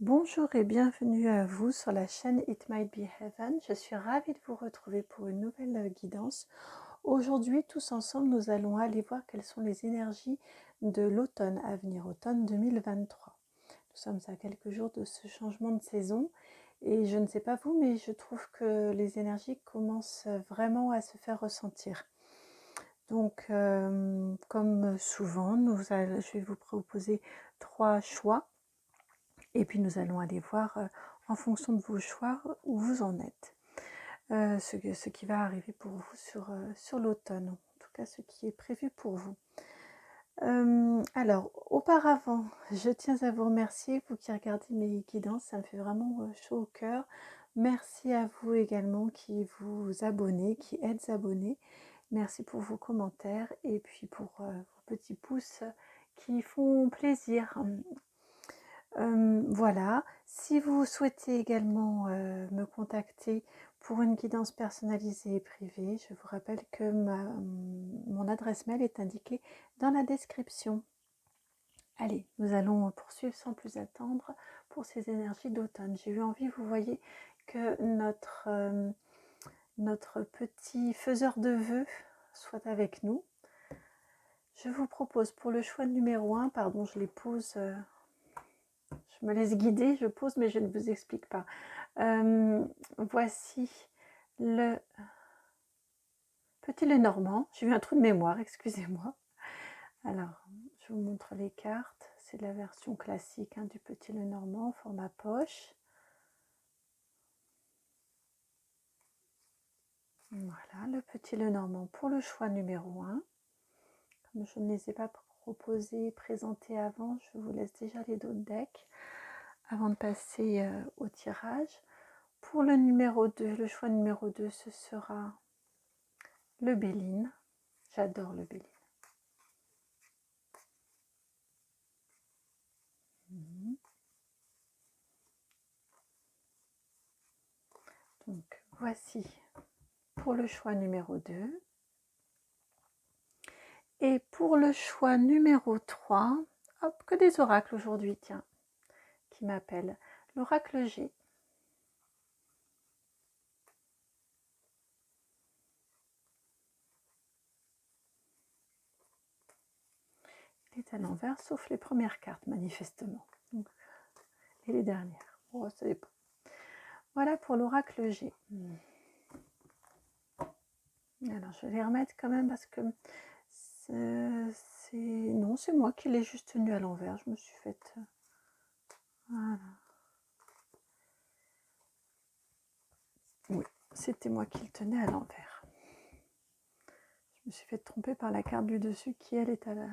Bonjour et bienvenue à vous sur la chaîne It Might Be Heaven. Je suis ravie de vous retrouver pour une nouvelle guidance. Aujourd'hui, tous ensemble, nous allons aller voir quelles sont les énergies de l'automne à venir, automne 2023. Nous sommes à quelques jours de ce changement de saison et je ne sais pas vous, mais je trouve que les énergies commencent vraiment à se faire ressentir. Donc, comme souvent, je vais vous proposer 3 choix. Et puis nous allons aller voir en fonction de vos choix où vous en êtes. Ce qui va arriver pour vous sur l'automne, en tout cas ce qui est prévu pour vous. Alors, auparavant, je tiens à vous remercier, vous qui regardez mes guidances, ça me fait vraiment chaud au cœur. Merci à vous également qui vous abonnez, qui êtes abonnés. Merci pour vos commentaires et puis pour vos petits pouces qui font plaisir. Voilà, si vous souhaitez également me contacter pour une guidance personnalisée et privée, je vous rappelle que mon adresse mail est indiquée dans la description. Allez, nous allons poursuivre sans plus attendre pour ces énergies d'automne. J'ai eu envie, vous voyez, que notre petit faiseur de vœux soit avec nous. Je vous propose pour le choix numéro 1, pardon, je les pose... je me laisse guider, je pose, mais je ne vous explique pas. Voici le Petit Lenormand. J'ai eu un trou de mémoire, excusez-moi. Alors, je vous montre les cartes. C'est la version classique du Petit Lenormand, format poche. Voilà, le Petit Lenormand pour le choix numéro 1. Comme je ne les ai pas proposés, présentés avant, je vous laisse déjà les d'autres decks avant de passer au tirage. Pour le numéro 2, le choix numéro 2, ce sera le Béline. J'adore le Béline. Donc, voici pour le choix numéro 2. Et pour le choix numéro 3, hop, que des oracles aujourd'hui, tiens, qui m'appellent. L'oracle G. Il est à l'envers, sauf les premières cartes, manifestement. Donc, et les dernières. Bon, ça dépend. Voilà pour l'oracle G. Alors, je vais les remettre quand même parce que non, c'est moi qui l'ai juste tenu à l'envers. Je me suis faite... Voilà. Oui, c'était moi qui le tenais à l'envers. Je me suis fait tromper par la carte du dessus qui, elle, est à la...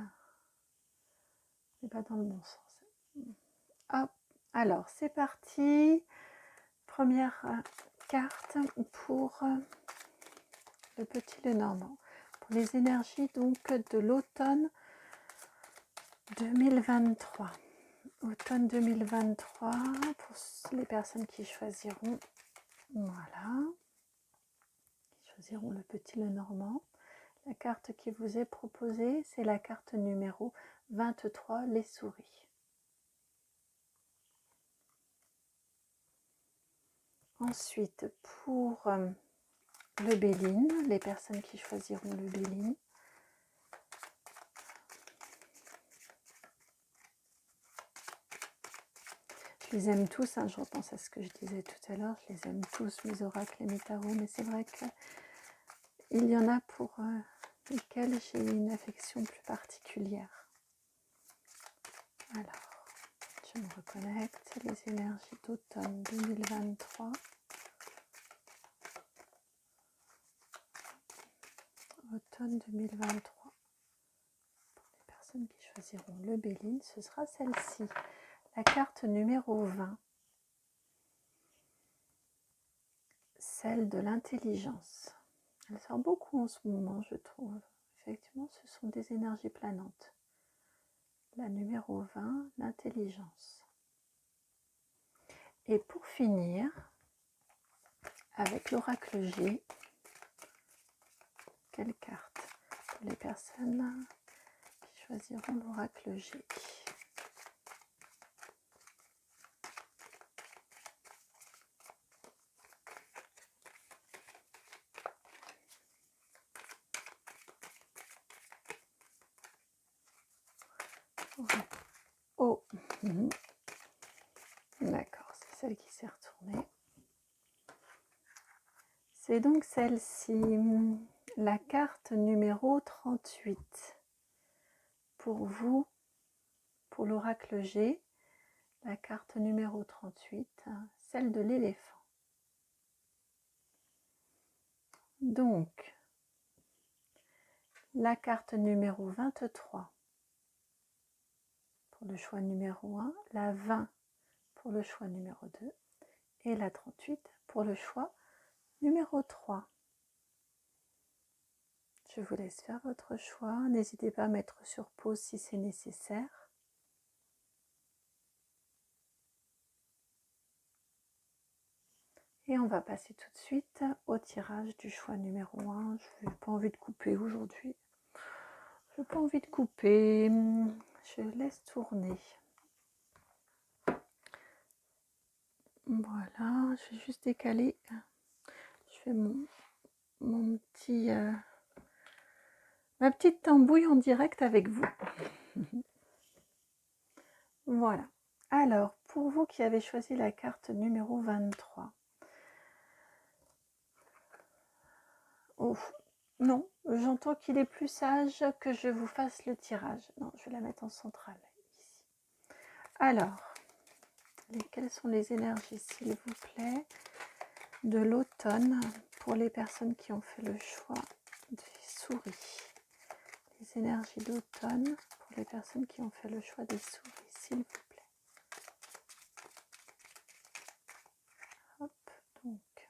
n'est pas dans le bon sens. Hop, alors c'est parti. Première carte pour le Petit Lenormand. Pour les énergies donc de l'automne 2023. Automne 2023 pour les personnes qui choisiront, voilà, qui choisiront le Petit Lenormand. La carte qui vous est proposée, c'est la carte numéro 23, les souris. Ensuite, pour le Béline, les personnes qui choisiront le Béline. Je les aime tous, je repense à ce que je disais tout à l'heure, je les aime tous, mes oracles et mes tarots, mais c'est vrai qu'il y en a pour lesquels j'ai une affection plus particulière. Alors, je me reconnecte, les énergies d'automne 2023. Automne 2023. Pour les personnes qui choisiront le Béline, ce sera celle-ci, la carte numéro 20. Celle de l'intelligence. Elle sort beaucoup en ce moment, je trouve. Effectivement, ce sont des énergies planantes. La numéro 20, l'intelligence. Et pour finir, avec l'oracle G, quelle carte pour les personnes qui choisiront l'oracle G? Oh, d'accord, c'est celle qui s'est retournée. C'est donc celle-ci, la carte numéro 38. Pour vous, pour l'oracle G, la carte numéro 38, celle de l'éléphant. Donc, la carte numéro 23 pour le choix numéro 1, la 20 pour le choix numéro 2 et la 38 pour le choix numéro 3. Je vous laisse faire votre choix. N'hésitez pas à mettre sur pause si c'est nécessaire. Et on va passer tout de suite au tirage du choix numéro 1. Je n'ai pas envie de couper aujourd'hui. Je n'ai pas envie de couper. Je laisse tourner. Voilà, je vais juste décaler. Je fais mon petit... ma petite tambouille en direct avec vous. Voilà. Alors, pour vous qui avez choisi la carte numéro 23. Oh, non, j'entends qu'il est plus sage que je vous fasse le tirage. Non, je vais la mettre en centrale, ici. Alors, quelles sont les énergies, s'il vous plaît, de l'automne pour les personnes qui ont fait le choix des souris? Les énergies d'automne pour les personnes qui ont fait le choix des souris, s'il vous plaît. Hop, donc,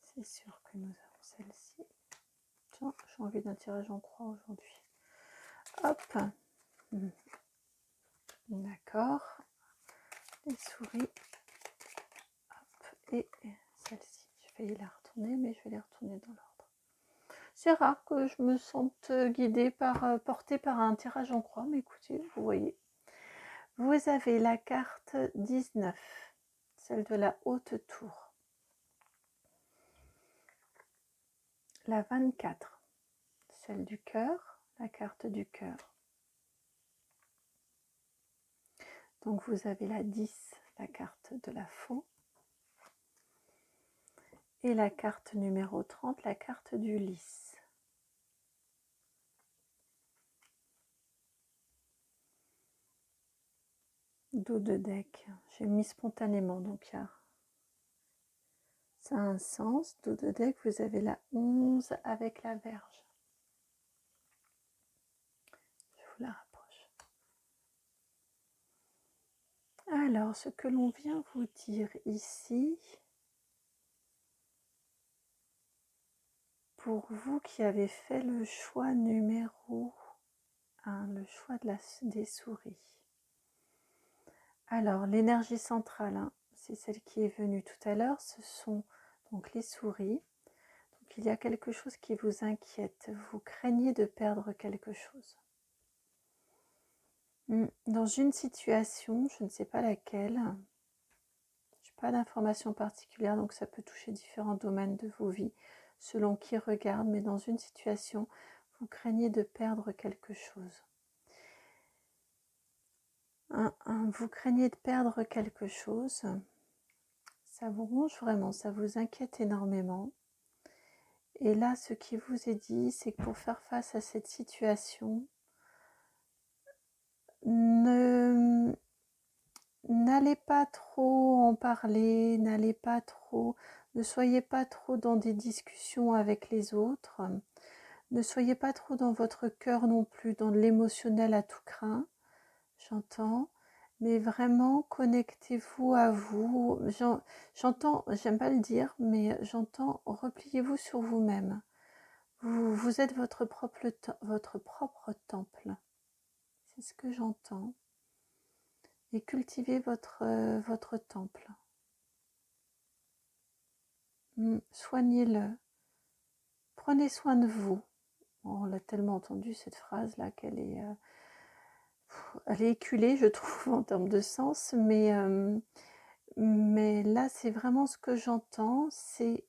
c'est sûr que nous avons celle-ci. Tiens, j'ai envie d'un tirage en croix aujourd'hui. Hop, d'accord. Les souris. Hop, et celle-ci. J'ai failli la retourner, mais je vais les retourner dans l'ordre. C'est rare que je me sente guidée portée par un tirage en croix, mais écoutez, vous voyez. Vous avez la carte 19, celle de la haute tour. La 24, celle du cœur, la carte du cœur. Donc vous avez la 10, la carte de la faux. Et la carte numéro 30, la carte du lys. Dos de deck, j'ai mis spontanément, donc ça a un sens. Dos de deck, vous avez la 11 avec la verge. Je vous la rapproche. Alors, ce que l'on vient vous dire ici, pour vous qui avez fait le choix numéro 1, le choix des souris. Alors, l'énergie centrale, c'est celle qui est venue tout à l'heure, ce sont donc les souris. Donc, il y a quelque chose qui vous inquiète, vous craignez de perdre quelque chose. Dans une situation, je ne sais pas laquelle, je n'ai pas d'informations particulières, donc ça peut toucher différents domaines de vos vies, selon qui regarde, mais dans une situation, vous craignez de perdre quelque chose. Vous craignez de perdre quelque chose, ça vous ronge vraiment, ça vous inquiète énormément. Et là, ce qui vous est dit, c'est que pour faire face à cette situation, n'allez pas trop en parler, ne soyez pas trop dans des discussions avec les autres, ne soyez pas trop dans votre cœur non plus, dans de l'émotionnel à tout crin, j'entends, mais vraiment connectez-vous à vous, j'entends, j'aime pas le dire, mais j'entends, repliez-vous sur vous-même, vous êtes votre propre temple, c'est ce que j'entends. Et cultivez votre temple. Soignez-le. Prenez soin de vous. On l'a tellement entendu cette phrase-là qu'elle est, elle est éculée, je trouve, en termes de sens. Mais là, c'est vraiment ce que j'entends. C'est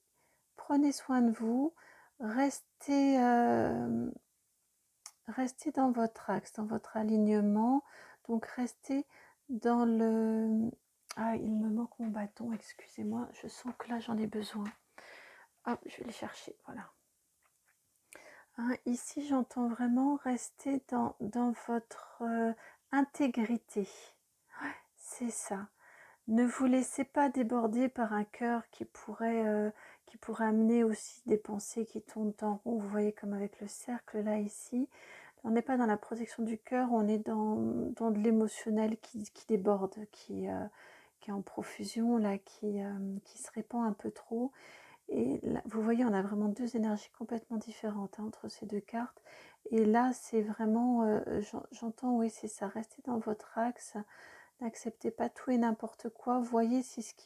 prenez soin de vous. Restez restez dans votre axe, dans votre alignement. Donc restez dans le... Ah, il me manque mon bâton, excusez-moi. Je sens que là, j'en ai besoin. Hop, je vais le chercher, voilà. Hein, ici, j'entends vraiment rester dans votre intégrité. C'est ça. Ne vous laissez pas déborder par un cœur qui pourrait amener aussi des pensées qui tournent en rond. Vous voyez comme avec le cercle là ici. On n'est pas dans la protection du cœur, on est dans de l'émotionnel qui déborde, qui est en profusion, là, qui se répand un peu trop. Et là, vous voyez, on a vraiment deux énergies complètement différentes hein, entre ces deux cartes. Et là, c'est vraiment, j'entends, oui, c'est ça, restez dans votre axe. N'acceptez pas tout et n'importe quoi. Voyez si sur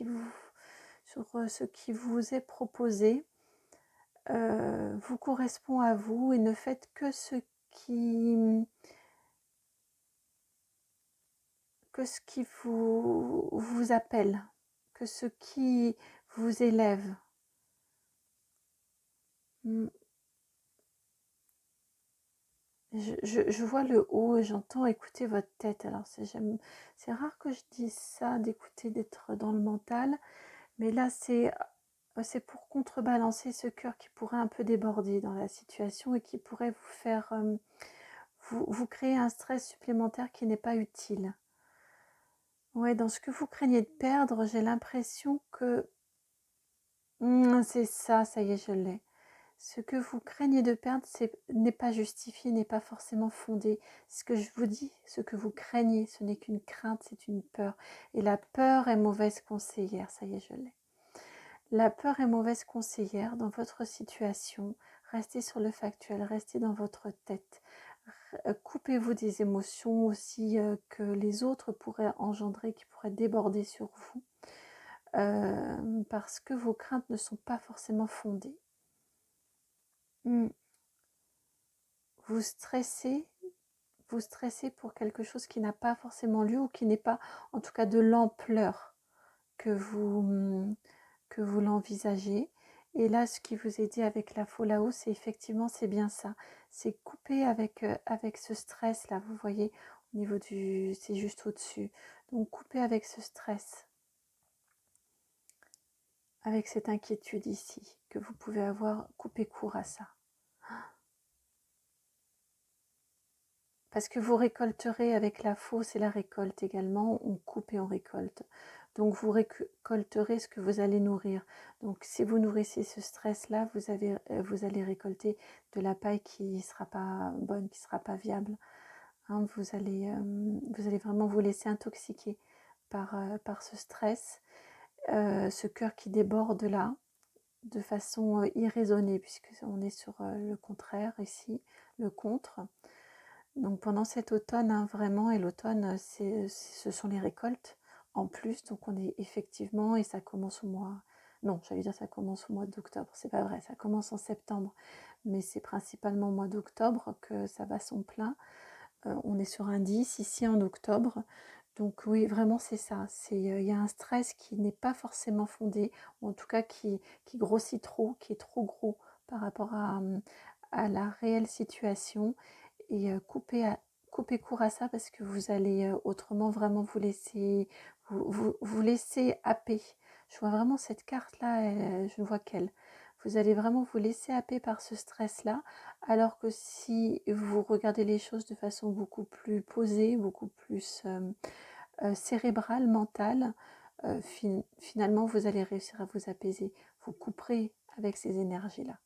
ce qui vous est proposé vous correspond à vous et ne faites que ce qui vous appelle, que ce qui vous élève. Je vois le haut et j'entends écouter votre tête. Alors c'est rare que je dise ça, d'écouter, d'être dans le mental, mais là c'est pour contrebalancer ce cœur qui pourrait un peu déborder dans la situation et qui pourrait vous faire vous créer un stress supplémentaire qui n'est pas utile. Ouais, dans ce que vous craignez de perdre, j'ai l'impression que c'est ça, ça y est, je l'ai. Ce que vous craignez de perdre n'est pas justifié, n'est pas forcément fondé. Ce que je vous dis, ce que vous craignez, ce n'est qu'une crainte, c'est une peur. Et la peur est mauvaise conseillère, ça y est, je l'ai. La peur est mauvaise conseillère dans votre situation. Restez sur le factuel, restez dans votre tête. Coupez-vous des émotions aussi que les autres pourraient engendrer, qui pourraient déborder sur vous, parce que vos craintes ne sont pas forcément fondées. Vous stressez pour quelque chose qui n'a pas forcément lieu ou qui n'est pas en tout cas de l'ampleur que vous l'envisagez. Et là, ce qui vous est dit avec la faux là-haut, c'est effectivement, c'est bien ça. C'est couper avec ce stress-là, vous voyez, au niveau c'est juste au-dessus. Donc, couper avec ce stress, avec cette inquiétude ici, que vous pouvez avoir, couper court à ça. Parce que vous récolterez avec la fausse et la récolte également, on coupe et on récolte. Donc vous récolterez ce que vous allez nourrir. Donc si vous nourrissez ce stress-là, vous allez récolter de la paille qui ne sera pas bonne, qui ne sera pas viable. Hein, vous allez vraiment vous laisser intoxiquer par ce stress, ce cœur qui déborde là, de façon irraisonnée, puisqu'on est sur le contraire ici, le contre. Donc pendant cet automne, hein, vraiment, et l'automne, ce sont les récoltes en plus. Donc on est effectivement, et ça commence au mois, non, j'allais dire ça commence au mois d'octobre, c'est pas vrai, ça commence en septembre, mais c'est principalement au mois d'octobre que ça va son plein. On est sur un 10 ici en octobre. Donc oui, vraiment c'est ça, il y a un stress qui n'est pas forcément fondé, ou en tout cas qui grossit trop, qui est trop gros par rapport à la réelle situation. Et coupez court à ça parce que vous allez autrement vraiment vous laisser happer. Je vois vraiment cette carte-là, je ne vois qu'elle. Vous allez vraiment vous laisser happer par ce stress-là, alors que si vous regardez les choses de façon beaucoup plus posée, beaucoup plus cérébrale, mentale, finalement vous allez réussir à vous apaiser. Vous couperez avec ces énergies-là.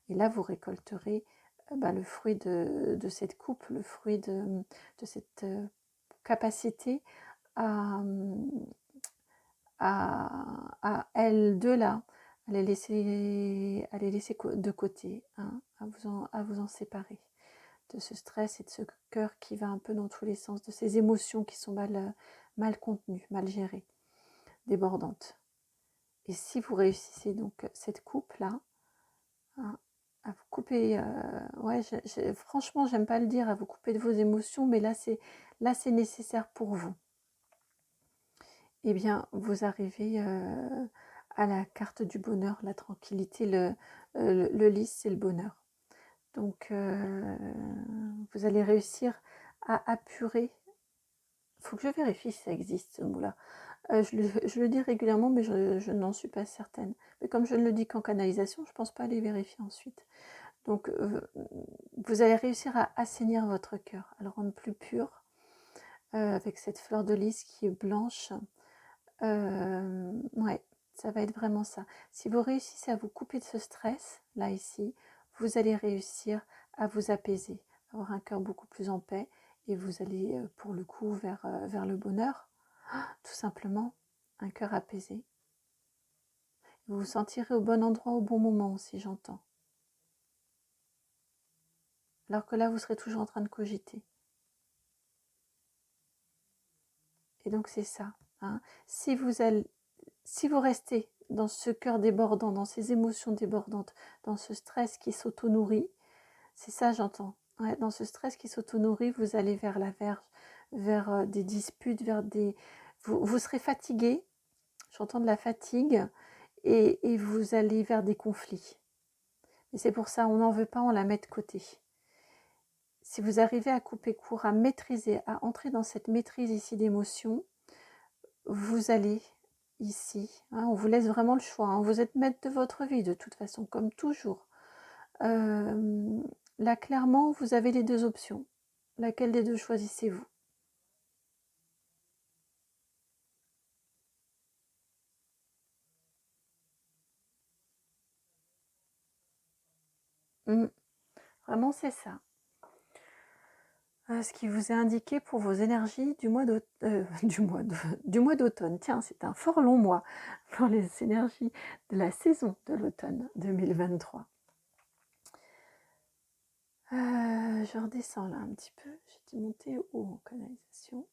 Et là, vous récolterez le fruit de cette coupe, le fruit de cette capacité à, elles deux là, à les laisser de côté, hein, à vous en séparer de ce stress et de ce cœur qui va un peu dans tous les sens, de ces émotions qui sont mal contenues, mal gérées, débordantes. Et si vous réussissez donc cette coupe là, hein, à vous couper, ouais, franchement, j'aime pas le dire, à vous couper de vos émotions, mais là, c'est nécessaire pour vous. Eh bien, vous arrivez à la carte du bonheur, la tranquillité, le lys, c'est le bonheur. Donc, vous allez réussir à apurer. Il faut que je vérifie si ça existe, ce mot-là. Je le dis régulièrement, mais je n'en suis pas certaine. Mais comme je ne le dis qu'en canalisation, je ne pense pas aller vérifier ensuite. Donc, vous allez réussir à assainir votre cœur, à le rendre plus pur, avec cette fleur de lys qui est blanche. Ouais, ça va être vraiment ça. Si vous réussissez à vous couper de ce stress, là, ici, vous allez réussir à vous apaiser, avoir un cœur beaucoup plus en paix, et vous allez, pour le coup, vers le bonheur, tout simplement, un cœur apaisé. Vous vous sentirez au bon endroit au bon moment aussi, j'entends. Alors que là, vous serez toujours en train de cogiter. Et donc, c'est ça. Hein. Si vous restez dans ce cœur débordant, dans ces émotions débordantes, dans ce stress qui s'auto-nourrit, c'est ça j'entends. Ouais, dans ce stress qui s'auto-nourrit, vous allez vers la verge, vers des disputes, vers des... Vous serez fatigué, j'entends de la fatigue, et vous allez vers des conflits. Et c'est pour ça, on n'en veut pas, on la met de côté. Si vous arrivez à couper court, à maîtriser, à entrer dans cette maîtrise ici d'émotion, vous allez ici, hein, on vous laisse vraiment le choix, hein, vous êtes maître de votre vie de toute façon, comme toujours. Là, clairement, vous avez les deux options. Laquelle des deux choisissez-vous? Vraiment, c'est ça. Ce qui vous est indiqué pour vos énergies du mois d'automne. Tiens, c'est un fort long mois pour les énergies de la saison de l'automne 2023. Je redescends là un petit peu. J'ai monté haut en canalisation.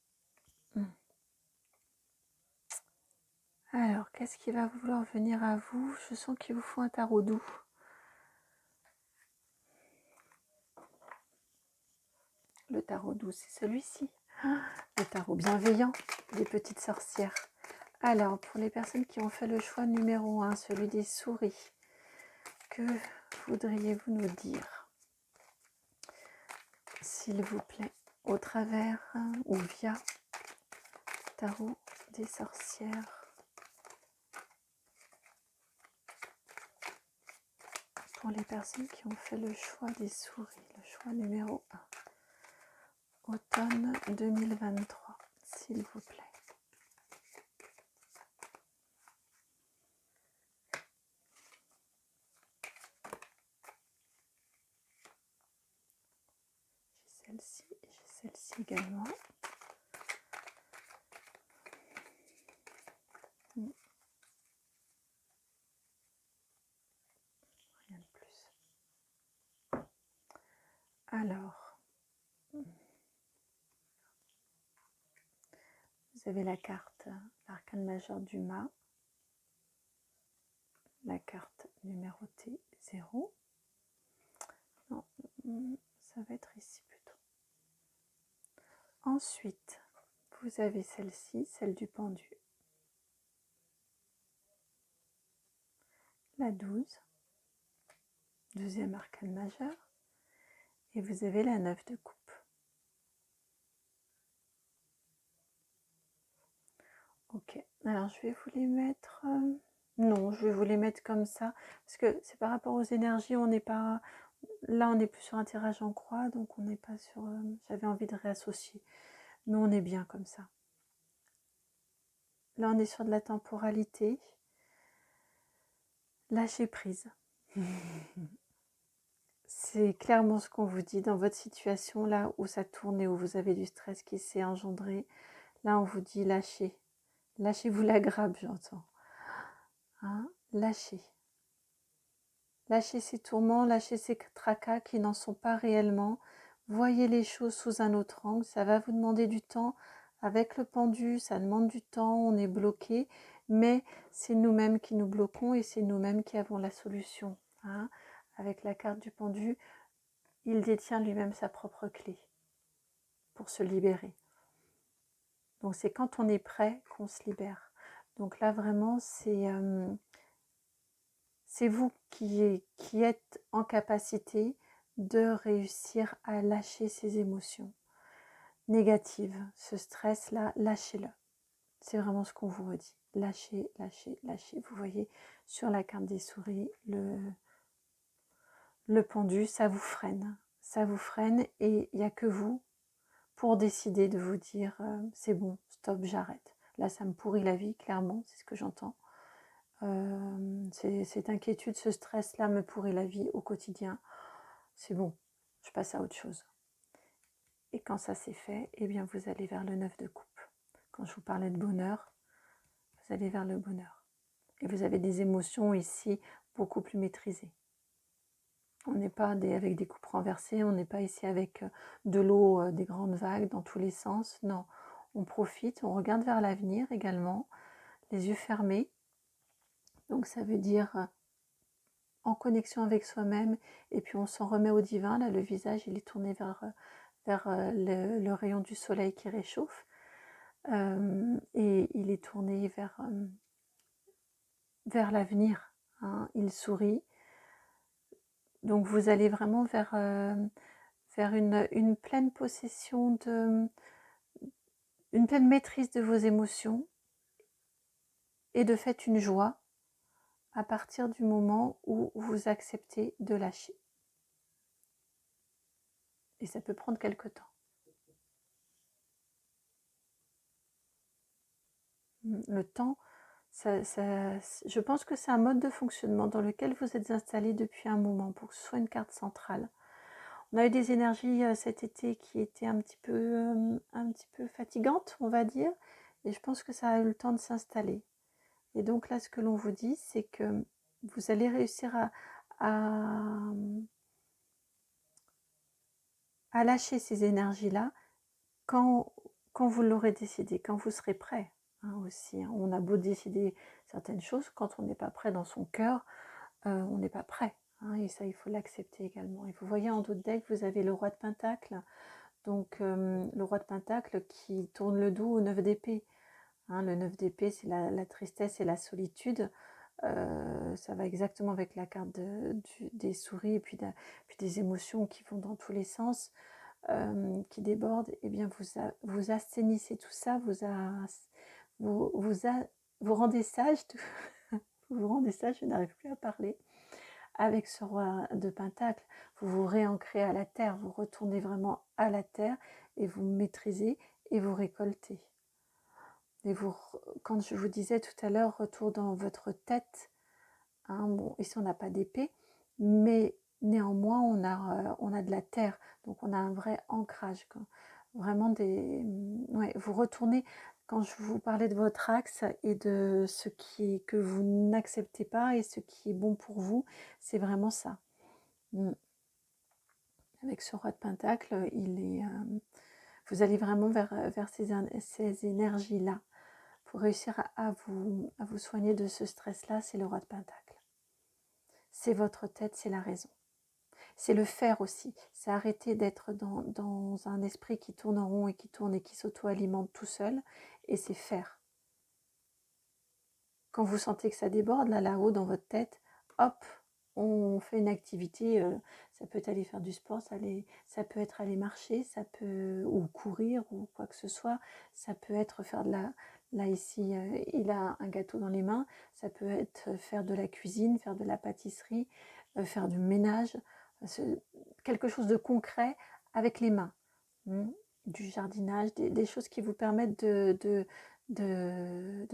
Alors, qu'est-ce qui va vouloir venir à vous? Je sens qu'il vous faut un tarot doux. Le tarot doux, c'est celui-ci. Le tarot bienveillant des petites sorcières. Alors, pour les personnes qui ont fait le choix numéro 1, celui des souris, que voudriez-vous nous dire, s'il vous plaît, au travers ou via tarot des sorcières? Pour les personnes qui ont fait le choix des souris, le choix numéro 1. Automne 2023, s'il vous plaît. J'ai celle-ci et j'ai celle-ci également. Rien de plus. Alors, vous avez la carte, l'arcane majeur du mât, la carte numérotée 0. Non, ça va être ici plutôt. Ensuite, vous avez celle-ci, celle du pendu. La 12, deuxième arcane majeur. Et vous avez la 9 de coupe. Ok, alors je vais vous les mettre... non, je vais vous les mettre comme ça, parce que c'est par rapport aux énergies, on n'est pas... Là, on n'est plus sur un tirage en croix, donc on n'est pas sur... J'avais envie de réassocier, mais on est bien comme ça. Là, on est sur de la temporalité. Lâcher prise. C'est clairement ce qu'on vous dit dans votre situation, là où ça tourne et où vous avez du stress qui s'est engendré. Là, on vous dit lâchez. Lâchez-vous la grappe, j'entends. Hein, lâchez. Lâchez ces tourments, lâchez ces tracas qui n'en sont pas réellement. Voyez les choses sous un autre angle. Ça va vous demander du temps. Avec le pendu, ça demande du temps, on est bloqué. Mais c'est nous-mêmes qui nous bloquons et c'est nous-mêmes qui avons la solution. Hein. Avec la carte du pendu, il détient lui-même sa propre clé pour se libérer. Donc c'est quand on est prêt qu'on se libère. Donc là vraiment c'est vous qui êtes en capacité de réussir à lâcher ces émotions négatives. Ce stress-là, lâchez-le. C'est vraiment ce qu'on vous redit. Lâchez, lâchez, lâchez. Vous voyez sur la carte des souris, le pendu, ça vous freine. Ça vous freine et il n'y a que vous pour décider de vous dire c'est bon, stop, j'arrête. Là, ça me pourrit la vie, clairement, c'est ce que j'entends. Cette inquiétude, ce stress-là me pourrit la vie au quotidien. C'est bon, je passe à autre chose. Et quand ça c'est fait, eh bien vous allez vers le 9 de coupe. Quand je vous parlais de bonheur, vous allez vers le bonheur. Et vous avez des émotions ici beaucoup plus maîtrisées. On n'est pas avec des coupes renversées, on n'est pas ici avec de l'eau, des grandes vagues dans tous les sens. Non, on profite, on regarde vers l'avenir également, les yeux fermés. Donc ça veut dire en connexion avec soi-même, et puis on s'en remet au divin. Là, le visage, il est tourné vers le rayon du soleil qui réchauffe. Et il est tourné vers l'avenir. Hein. Il sourit. Donc vous allez vraiment vers une pleine possession, une pleine maîtrise de vos émotions et de fait une joie à partir du moment où vous acceptez de lâcher. Et ça peut prendre quelque temps. Le temps, je pense que c'est un mode de fonctionnement dans lequel vous êtes installé depuis un moment pour que ce soit une carte centrale. On a eu des énergies cet été qui étaient un petit peu fatigantes, on va dire, et je pense que ça a eu le temps de s'installer. Et donc là, ce que l'on vous dit, c'est que vous allez réussir à lâcher ces énergies-là quand vous l'aurez décidé, quand vous serez prêt. Hein, aussi, hein. On a beau décider certaines choses, quand on n'est pas prêt dans son cœur, on n'est pas prêt. Hein, et ça, il faut l'accepter également. Et vous voyez en dos de deck, vous avez le roi de Pentacle. Donc le roi de Pentacle qui tourne le dos au 9 d'épée. Hein, le 9 d'épée, c'est la tristesse et la solitude. Ça va exactement avec la carte des souris et puis des émotions qui vont dans tous les sens. Qui déborde, eh bien vous assainissez tout ça, vous rendez sage, vous rendez sage, je n'arrive plus à parler, avec ce roi de Pentacle, vous vous réancrez à la terre, vous retournez vraiment à la terre et vous maîtrisez et vous récoltez. Et quand je vous disais tout à l'heure, retour dans votre tête, hein, bon, ici on n'a pas d'épée, mais néanmoins on a de la terre, donc on a un vrai ancrage, quoi. Vraiment ouais, vous retournez, quand je vous parlais de votre axe et de que vous n'acceptez pas et ce qui est bon pour vous, c'est vraiment ça. Avec ce roi de Pentacle, vous allez vraiment vers ces énergies-là. Pour réussir à vous soigner de ce stress-là, c'est le roi de Pentacle. C'est votre tête, c'est la raison. C'est le faire aussi. C'est arrêter d'être dans un esprit qui tourne en rond et qui s'auto-alimente tout seul. Et c'est faire. Quand vous sentez que ça déborde, là-haut dans votre tête, hop, on fait une activité. Ça peut être aller faire du sport, ça peut être aller marcher, ou courir ou quoi que ce soit. Ça peut être faire Là ici, il a un gâteau dans les mains. Ça peut être faire de la cuisine, faire de la pâtisserie, faire du ménage. Quelque chose de concret avec les mains. Du jardinage, des choses qui vous permettent de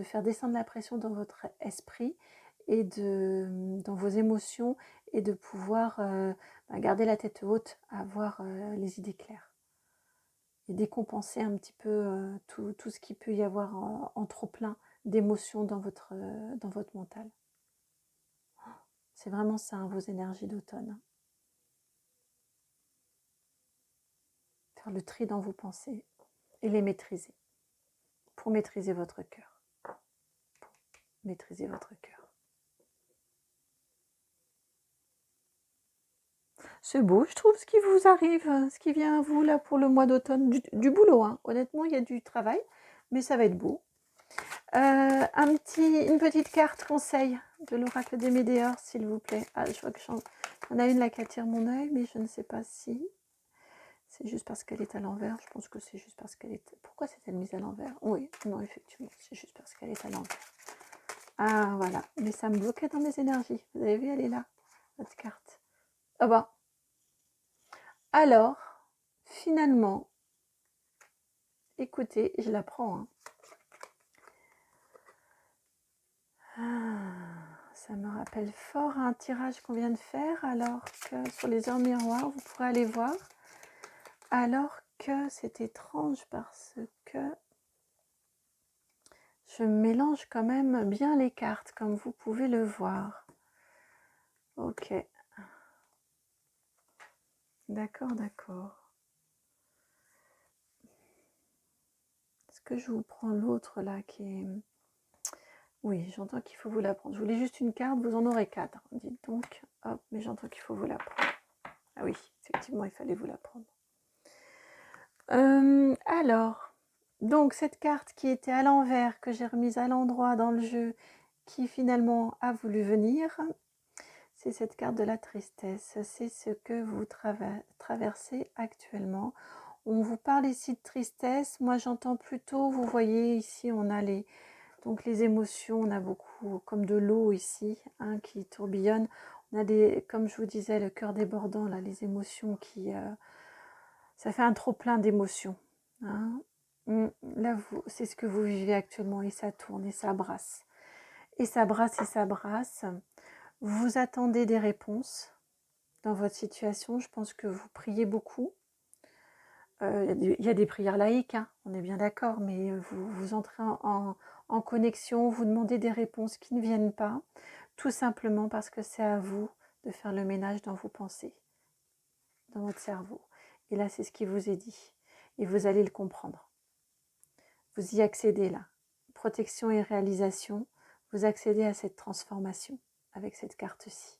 faire descendre la pression dans votre esprit et dans vos émotions et de pouvoir garder la tête haute, avoir les idées claires et décompenser un petit peu tout ce qu'il peut y avoir en trop plein d'émotions dans votre mental. C'est vraiment ça, hein, vos énergies d'automne. Faire le tri dans vos pensées et les maîtriser pour maîtriser votre cœur. Maîtriser votre cœur. C'est beau, je trouve, ce qui vous arrive, ce qui vient à vous là pour le mois d'automne. Du boulot, hein. Honnêtement, il y a du travail, mais ça va être beau. Une petite carte conseil de l'oracle des Médéors, s'il vous plaît. Ah, je vois que On a une là qui attire mon œil, mais je ne sais pas si c'est juste parce qu'elle est à l'envers. Je pense que c'est juste parce qu'elle est... Pourquoi s'est-elle mise à l'envers? Oui, non, effectivement, c'est juste parce qu'elle est à l'envers. Ah, voilà. Mais ça me bloquait dans mes énergies. Vous avez vu, elle est là, votre carte. Ah bah. Alors, finalement, écoutez, je la prends. Hein. Ça me rappelle fort un tirage qu'on vient de faire, alors que sur les heures miroirs, vous pourrez aller voir. Alors que c'est étrange parce que je mélange quand même bien les cartes, comme vous pouvez le voir. Ok. D'accord, d'accord. Est-ce que je vous prends l'autre là qui est... Oui, j'entends qu'il faut vous la prendre. Je voulais juste une carte, vous en aurez 4. Dites donc, hop, mais j'entends qu'il faut vous la prendre. Ah oui, effectivement, il fallait vous la prendre. Alors, donc cette carte qui était à l'envers, que j'ai remise à l'endroit dans le jeu, qui finalement a voulu venir, c'est cette carte de la tristesse. C'est ce que vous traversez actuellement. On vous parle ici de tristesse. Moi, j'entends plutôt, vous voyez, ici, on a donc les émotions. On a beaucoup, comme de l'eau ici, hein, qui tourbillonne. On a comme je vous disais, le cœur débordant, là, les émotions qui... ça fait un trop-plein d'émotions. Hein. Là, c'est ce que vous vivez actuellement et ça tourne et ça brasse. Et ça brasse et ça brasse. Vous attendez des réponses dans votre situation. Je pense que vous priez beaucoup. Il y a des prières laïques, hein, on est bien d'accord, mais vous entrez en connexion, vous demandez des réponses qui ne viennent pas, tout simplement parce que c'est à vous de faire le ménage dans vos pensées, dans votre cerveau. Et là, c'est ce qui vous est dit. Et vous allez le comprendre. Vous y accédez là. Protection et réalisation, vous accédez à cette transformation avec cette carte-ci.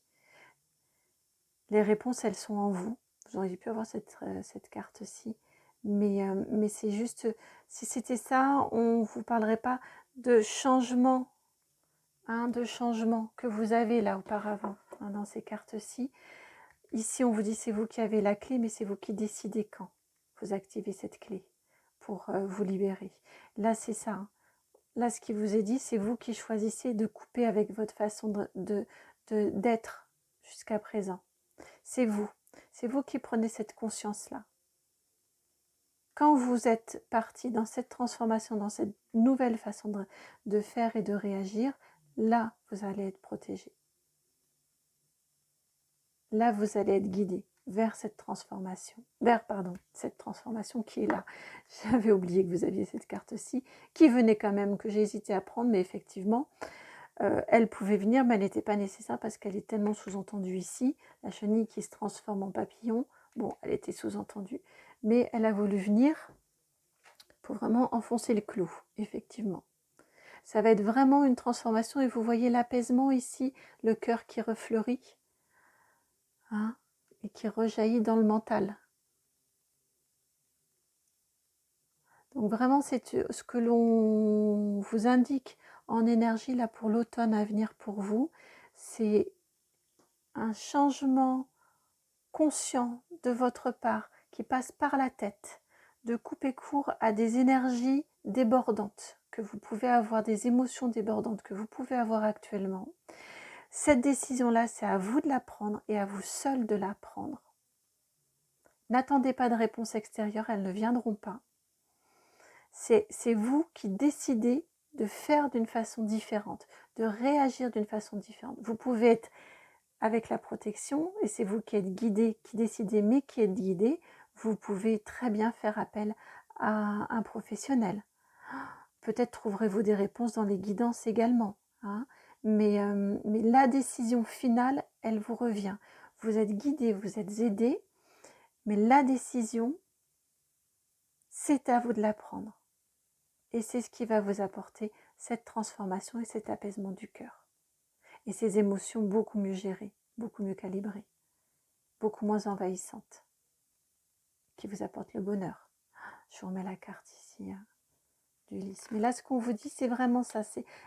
Les réponses, elles sont en vous. Vous auriez pu avoir cette carte-ci. Mais c'est juste, si c'était ça, on ne vous parlerait pas de changement, hein, de changement que vous avez là auparavant, hein, dans ces cartes-ci. Ici, on vous dit c'est vous qui avez la clé, mais c'est vous qui décidez quand vous activez cette clé pour vous libérer. Là, c'est ça. Hein. Là, ce qui vous est dit, c'est vous qui choisissez de couper avec votre façon d'être jusqu'à présent. C'est vous. C'est vous qui prenez cette conscience-là. Quand vous êtes parti dans cette transformation, dans cette nouvelle façon de faire et de réagir, là, vous allez être protégé. Là, vous allez être guidé vers cette transformation. Cette transformation qui est là. J'avais oublié que vous aviez cette carte-ci, qui venait quand même, que j'ai hésité à prendre, mais effectivement, elle pouvait venir, mais elle n'était pas nécessaire parce qu'elle est tellement sous-entendue ici. La chenille qui se transforme en papillon, bon, elle était sous-entendue, mais elle a voulu venir pour vraiment enfoncer le clou, effectivement. Ça va être vraiment une transformation et vous voyez l'apaisement ici, le cœur qui refleurit, hein, et qui rejaillit dans le mental. Donc vraiment, c'est ce que l'on vous indique en énergie là pour l'automne à venir pour vous, c'est un changement conscient de votre part qui passe par la tête, de couper court à des énergies débordantes que vous pouvez avoir, des émotions débordantes que vous pouvez avoir actuellement. Cette décision-là, c'est à vous de la prendre et à vous seul de la prendre. N'attendez pas de réponse extérieure, elles ne viendront pas. C'est vous qui décidez de faire d'une façon différente, de réagir d'une façon différente. Vous pouvez être avec la protection, et c'est vous qui êtes guidé, qui décidez, mais qui êtes guidé, vous pouvez très bien faire appel à un professionnel. Peut-être trouverez-vous des réponses dans les guidances également. Hein, mais la décision finale, elle vous revient. Vous êtes guidé, vous êtes aidé, mais la décision, c'est à vous de la prendre. Et c'est ce qui va vous apporter cette transformation et cet apaisement du cœur. Et ces émotions beaucoup mieux gérées, beaucoup mieux calibrées, beaucoup moins envahissantes, qui vous apportent le bonheur. Je vous remets la carte ici. Hein. du lys. Mais là, ce qu'on vous dit, c'est vraiment ça.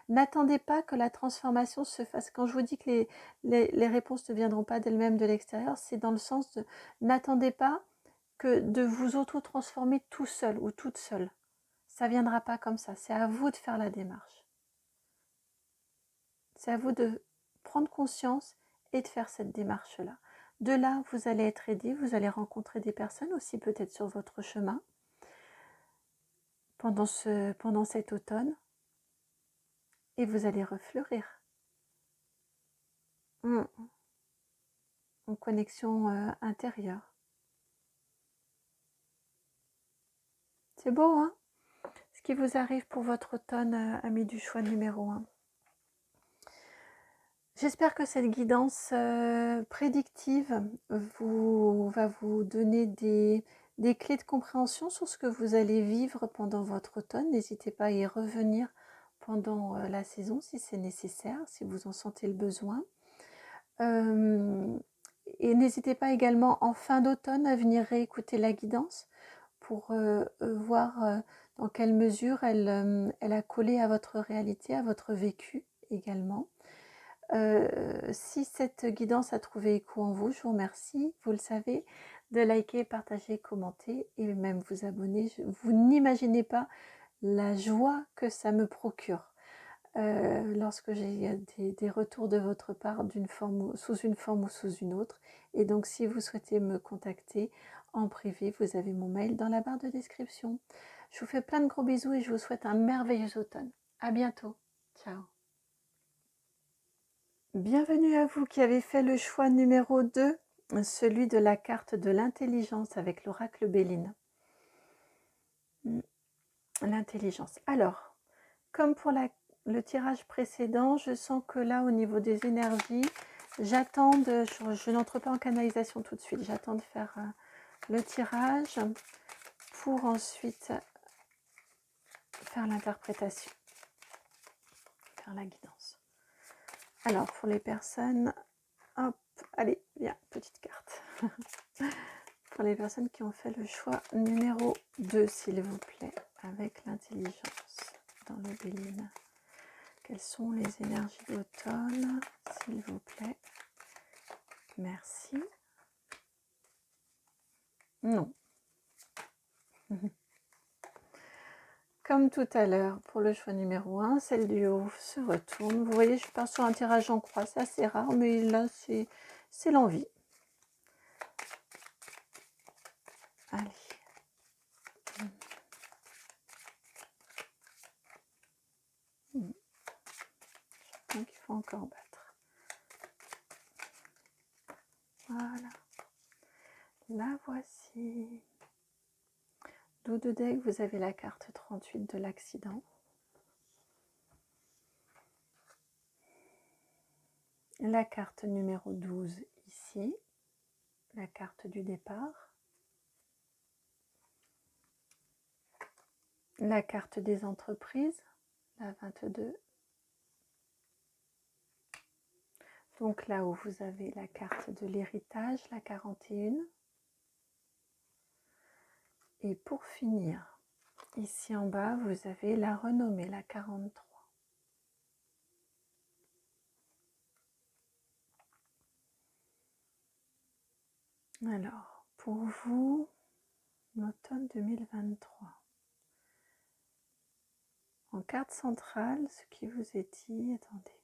N'attendez pas que la transformation se fasse. Quand je vous dis que les réponses ne viendront pas d'elles-mêmes de l'extérieur, c'est dans le sens de n'attendez pas que de vous auto-transformer tout seul ou toute seule. Ça ne viendra pas comme ça. C'est à vous de faire la démarche. C'est à vous de prendre conscience et de faire cette démarche-là. De là, vous allez être aidé, vous allez rencontrer des personnes aussi peut-être sur votre chemin pendant cet automne et vous allez refleurir en connexion intérieure. C'est beau, hein? Ce qui vous arrive pour votre automne, ami du choix numéro 1. J'espère que cette guidance prédictive va vous donner des clés de compréhension sur ce que vous allez vivre pendant votre automne. N'hésitez pas à y revenir pendant la saison si c'est nécessaire, si vous en sentez le besoin. Et n'hésitez pas également en fin d'automne à venir réécouter la guidance pour voir dans quelle mesure elle a collé à votre réalité, à votre vécu également. Si cette guidance a trouvé écho en vous, je vous remercie, vous le savez, de liker, partager, commenter et même vous abonner. Vous n'imaginez pas la joie que ça me procure lorsque j'ai des retours de votre part sous une forme ou sous une autre. Et donc si vous souhaitez me contacter en privé, vous avez mon mail dans la barre de description. Je vous fais plein de gros bisous et je vous souhaite un merveilleux automne. À bientôt. Ciao. Bienvenue à vous qui avez fait le choix numéro 2, celui de la carte de l'intelligence avec l'oracle Béline. L'intelligence. Alors, comme pour le tirage précédent, je sens que là, au niveau des énergies, je n'entre pas en canalisation tout de suite, j'attends de faire le tirage pour ensuite faire l'interprétation, faire la guidance. Alors, pour les personnes, hop, allez, viens, petite carte. Pour les personnes qui ont fait le choix numéro 2, s'il vous plaît, avec l'intelligence dans le Béline. Quelles sont les énergies d'automne, s'il vous plaît? Merci. Non. Comme tout à l'heure, pour le choix numéro 1, celle du haut se retourne. Vous voyez, je pars sur un tirage en croix, c'est assez rare, mais là, c'est l'envie. Allez. Donc, il faut encore battre. Voilà. La voici. Dos de deck, vous avez la carte 38 de l'accident. La carte numéro 12 ici. La carte du départ. La carte des entreprises, la 22. Donc là où vous avez la carte de l'héritage, la 41. Et pour finir, ici en bas, vous avez la renommée, la 43. Alors, pour vous, l'automne 2023. En carte centrale, ce qui vous est dit, attendez.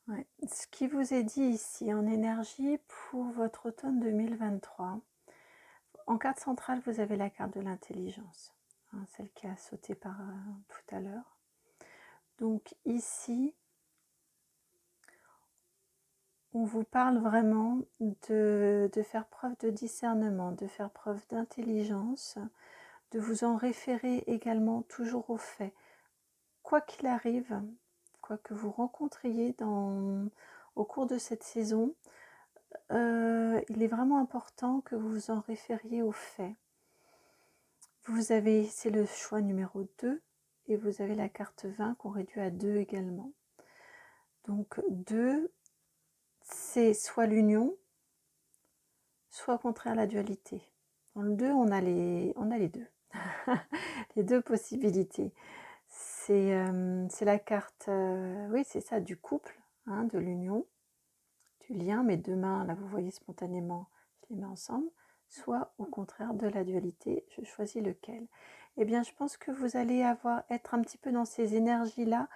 Ouais. Ce qui vous est dit ici en énergie pour votre automne 2023. En carte centrale, vous avez la carte de l'intelligence, hein, celle qui a sauté par tout à l'heure. Donc ici, on vous parle vraiment de faire preuve de discernement, de faire preuve d'intelligence, de vous en référer également toujours aux faits. Quoi qu'il arrive, quoi que vous rencontriez au cours de cette saison, il est vraiment important que vous vous en référiez aux faits. C'est le choix numéro 2 et vous avez la carte 20 qu'on réduit à 2 également. Donc 2, c'est soit l'union, soit au contraire la dualité. Dans le 2, on a les deux. Les deux possibilités. C'est la carte, oui, c'est ça, du couple, hein, de l'union, du lien. Mes deux mains, là, vous voyez spontanément, je les mets ensemble. Soit au contraire de la dualité, je choisis lequel. Eh bien, je pense que vous allez être un petit peu dans ces énergies-là.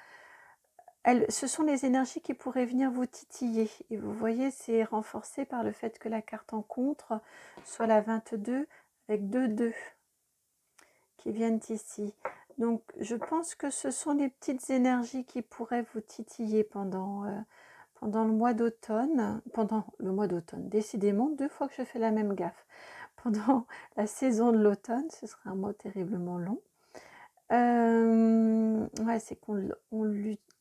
Ce sont les énergies qui pourraient venir vous titiller. Et vous voyez, c'est renforcé par le fait que la carte en contre soit la 22 avec 2 qui viennent ici. Donc, je pense que ce sont les petites énergies qui pourraient vous titiller pendant le mois d'automne. Pendant le mois d'automne, décidément, 2 fois que je fais la même gaffe. Pendant la saison de l'automne, ce sera un mois terriblement long. Ouais, c'est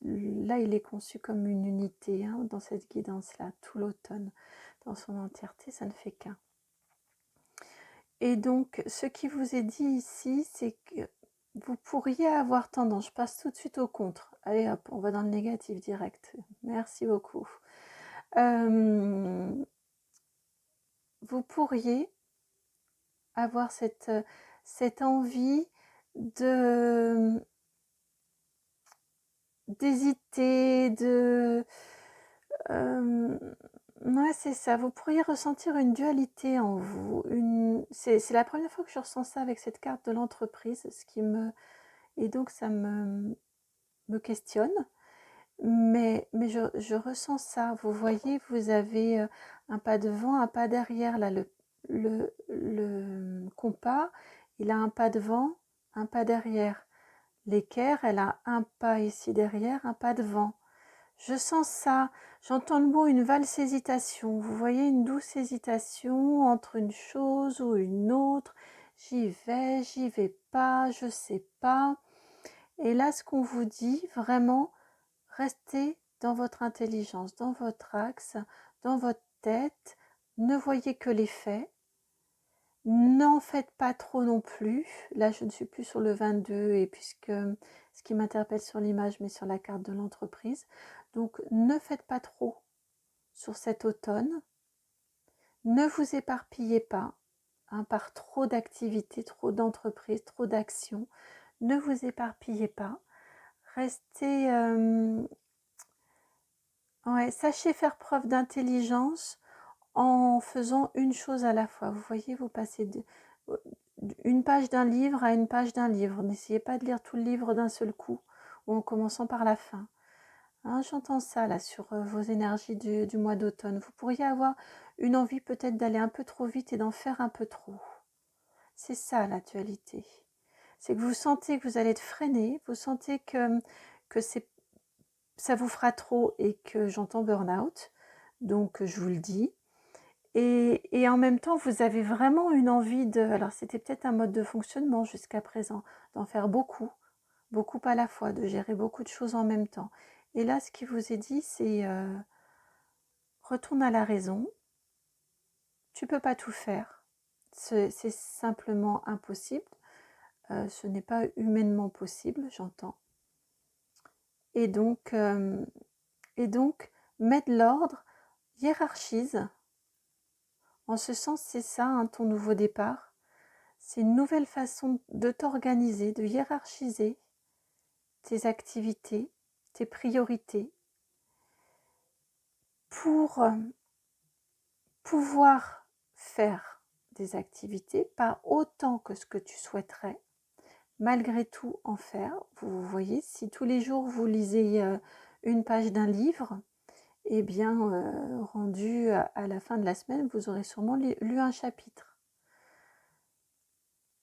là, il est conçu comme une unité, hein, dans cette guidance-là, tout l'automne, dans son entièreté, ça ne fait qu'un. Et donc, ce qui vous est dit ici, c'est que vous pourriez avoir tendance, je passe tout de suite au contre. Allez hop, on va dans le négatif direct. Merci beaucoup. Vous pourriez avoir cette envie d'hésiter, ouais, c'est ça. Vous pourriez ressentir une dualité en vous. C'est la première fois que je ressens ça avec cette carte de l'entreprise, et donc ça me questionne. Mais je ressens ça. Vous voyez, vous avez un pas devant, un pas derrière. Là, le compas, il a un pas devant, un pas derrière. L'équerre, elle a un pas ici derrière, un pas devant. Je sens ça. J'entends le mot une valse hésitation. Vous voyez, une douce hésitation entre une chose ou une autre. J'y vais pas, je sais pas. Et là, ce qu'on vous dit, vraiment, restez dans votre intelligence, dans votre axe, dans votre tête. Ne voyez que les faits. N'en faites pas trop non plus. Là, je ne suis plus sur le 22, et puisque ce qui m'interpelle sur l'image, mais sur la carte de l'entreprise. Donc, ne faites pas trop sur cet automne. Ne vous éparpillez pas, hein, par trop d'activités, trop d'entreprises, trop d'actions. Ne vous éparpillez pas. Restez... ouais, sachez faire preuve d'intelligence en faisant une chose à la fois. Vous voyez, vous passez une page d'un livre à une page d'un livre. N'essayez pas de lire tout le livre d'un seul coup ou en commençant par la fin. Hein, j'entends ça là sur vos énergies du mois d'automne. Vous pourriez avoir une envie peut-être d'aller un peu trop vite et d'en faire un peu trop. C'est ça l'actualité. C'est que vous sentez que vous allez être freiné, vous sentez que ça vous fera trop et que j'entends burn-out. Donc je vous le dis. Et en même temps, vous avez vraiment une envie alors c'était peut-être un mode de fonctionnement jusqu'à présent, d'en faire beaucoup, beaucoup à la fois, de gérer beaucoup de choses en même temps. Et là, ce qui vous est dit, c'est retourne à la raison, tu peux pas tout faire, c'est simplement impossible, ce n'est pas humainement possible, j'entends. Et donc, mets de l'ordre, hiérarchise. En ce sens, c'est ça, hein, ton nouveau départ. C'est une nouvelle façon de t'organiser, de hiérarchiser tes activités, tes priorités, pour pouvoir faire des activités, pas autant que ce que tu souhaiterais, malgré tout en faire. Vous voyez, si tous les jours vous lisez une page d'un livre, eh bien, rendu à la fin de la semaine, vous aurez sûrement lu un chapitre.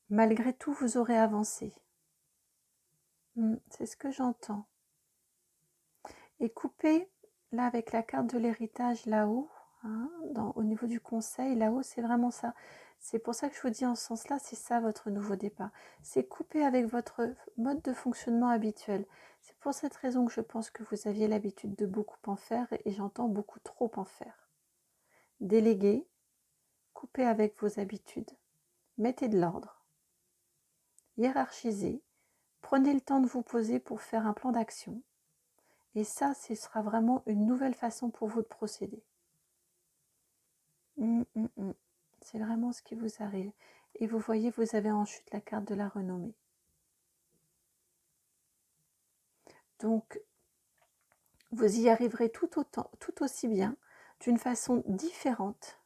Malgré tout, vous aurez avancé. C'est ce que j'entends. Et coupez, là, avec la carte de l'héritage là-haut, hein, au niveau du conseil, là-haut, c'est vraiment ça. C'est pour ça que je vous dis en ce sens-là, c'est ça votre nouveau départ. C'est couper avec votre mode de fonctionnement habituel. C'est pour cette raison que je pense que vous aviez l'habitude de beaucoup en faire, et j'entends beaucoup trop en faire. Déléguez, coupez avec vos habitudes, mettez de l'ordre, hiérarchisez, prenez le temps de vous poser pour faire un plan d'action. Et ça, ce sera vraiment une nouvelle façon pour vous de procéder. c'est vraiment ce qui vous arrive. Et vous voyez, vous avez en chute la carte de la renommée. Donc, vous y arriverez tout aussi bien, d'une façon différente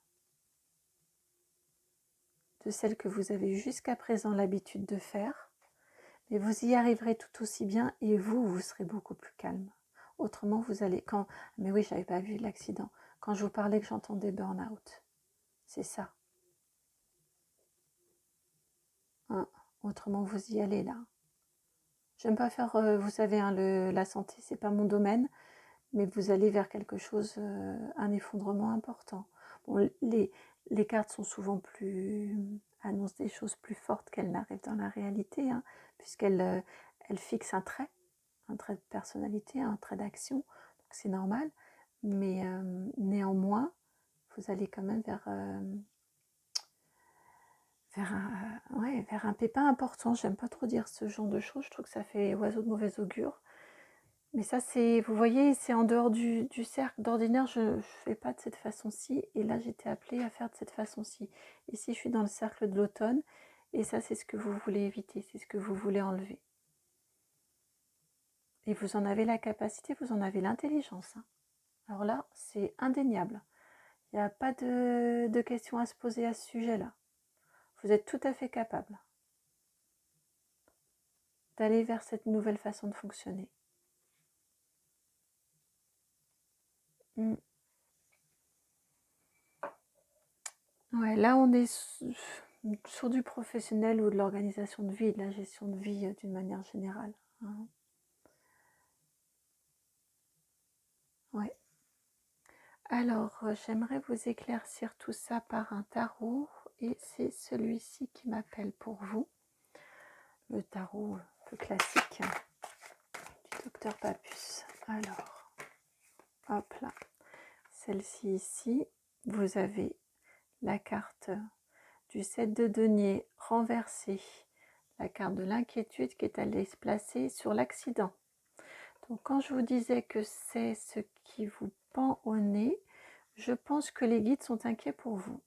de celle que vous avez jusqu'à présent l'habitude de faire. Mais vous y arriverez tout aussi bien et vous serez beaucoup plus calme. Autrement, vous allez... Mais oui, je n'avais pas vu l'accident. Quand je vous parlais que j'entendais burn-out, c'est ça. Hein, autrement, vous y allez là. J'aime pas faire, vous savez, hein, la santé, c'est pas mon domaine, mais vous allez vers quelque chose, un effondrement important. Bon, les cartes sont souvent annoncent des choses plus fortes qu'elles n'arrivent dans la réalité, hein, puisqu'elles elles fixent un trait de personnalité, un trait d'action, donc c'est normal, mais néanmoins, vous allez quand même vers un pépin important. J'aime pas trop dire ce genre de choses, je trouve que ça fait oiseau de mauvais augure. Mais ça, c'est, vous voyez, c'est en dehors du cercle. D'ordinaire, je ne fais pas de cette façon-ci. Et là, j'étais appelée à faire de cette façon-ci. Ici, je suis dans le cercle de l'automne. Et ça, c'est ce que vous voulez éviter. C'est ce que vous voulez enlever. Et vous en avez la capacité, vous en avez l'intelligence. Hein. Alors là, c'est indéniable. Il n'y a pas de questions à se poser à ce sujet-là. Vous êtes tout à fait capable d'aller vers cette nouvelle façon de fonctionner. Ouais, là, on est sur du professionnel ou de l'organisation de vie, de la gestion de vie d'une manière générale. Hein. Ouais. Alors, j'aimerais vous éclaircir tout ça par un tarot et c'est celui-ci qui m'appelle pour vous. Le tarot un peu classique du docteur Papus. Alors, hop là. Celle-ci ici, vous avez la carte du 7 de denier renversée, la carte de l'inquiétude qui est allée se placer sur l'accident. Donc quand je vous disais que c'est ce qui vous pend au nez, je pense que les guides sont inquiets pour vous.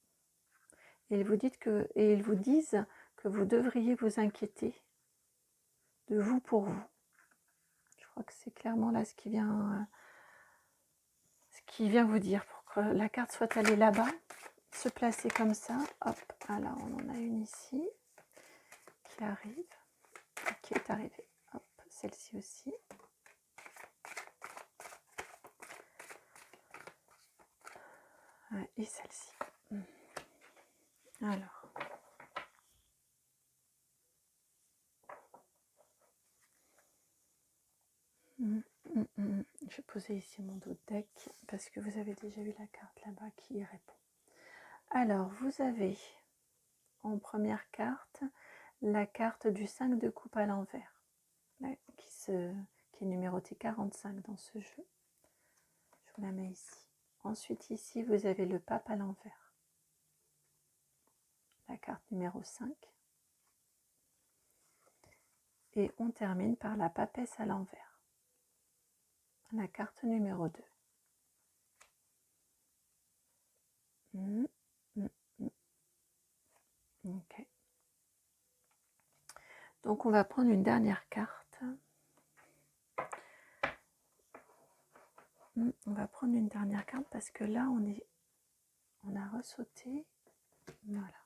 Et ils vous disent que vous devriez vous inquiéter de vous pour vous. Je crois que c'est clairement là ce qui vient vous dire pour que la carte soit allée là-bas, se placer comme ça. Hop, alors on en a une ici qui arrive, qui est arrivée. Hop, celle-ci aussi. Et celle-ci. Alors. Je vais poser ici mon dos de deck parce que vous avez déjà eu la carte là-bas qui y répond. Alors, vous avez en première carte la carte du 5 de coupe à l'envers qui est numérotée 45 dans ce jeu. Je vous la mets ici. Ensuite, ici, vous avez le pape à l'envers. La carte numéro 5. Et on termine par la papesse à l'envers. La carte numéro 2. Ok. Donc on va prendre une dernière carte. On va prendre une dernière carte parce que là on a ressauté. Voilà.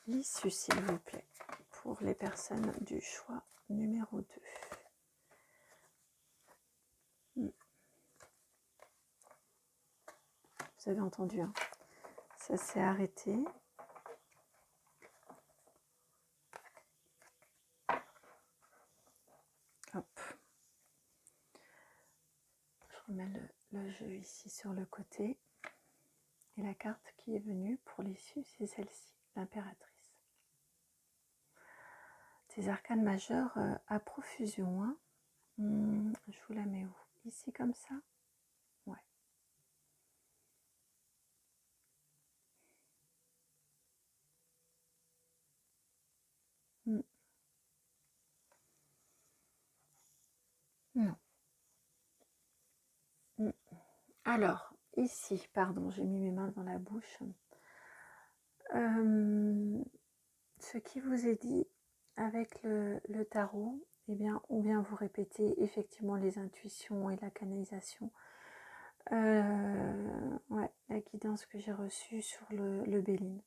L'issue, s'il vous plaît, pour les personnes du choix numéro 2. Vous avez entendu, hein, ça s'est arrêté. Hop. Je remets le jeu ici sur le côté. Et la carte qui est venue pour l'issue, c'est celle-ci, l'impératrice. Des arcanes majeures à profusion. Hein. Je vous la mets où? Ici comme ça? Ouais. Non. Alors, ici, pardon, j'ai mis mes mains dans la bouche. Ce qui vous est dit avec le tarot, eh bien, on vient vous répéter effectivement les intuitions et la canalisation. Ouais, la guidance que j'ai reçue sur le Béline.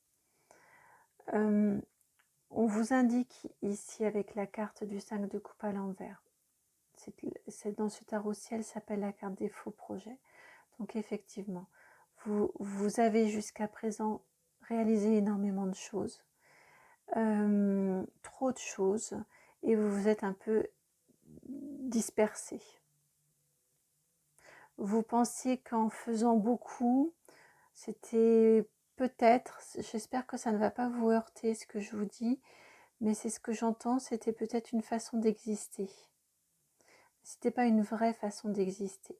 On vous indique ici avec la carte du 5 de coupe à l'envers. C'est dans ce tarot ciel, s'appelle la carte des faux projets. Donc effectivement, vous avez jusqu'à présent réalisé énormément de choses, trop de choses, et vous vous êtes un peu dispersé. Vous pensiez qu'en faisant beaucoup, c'était peut-être, j'espère que ça ne va pas vous heurter ce que je vous dis, mais c'est ce que j'entends, c'était peut-être une façon d'exister. C'était pas une vraie façon d'exister.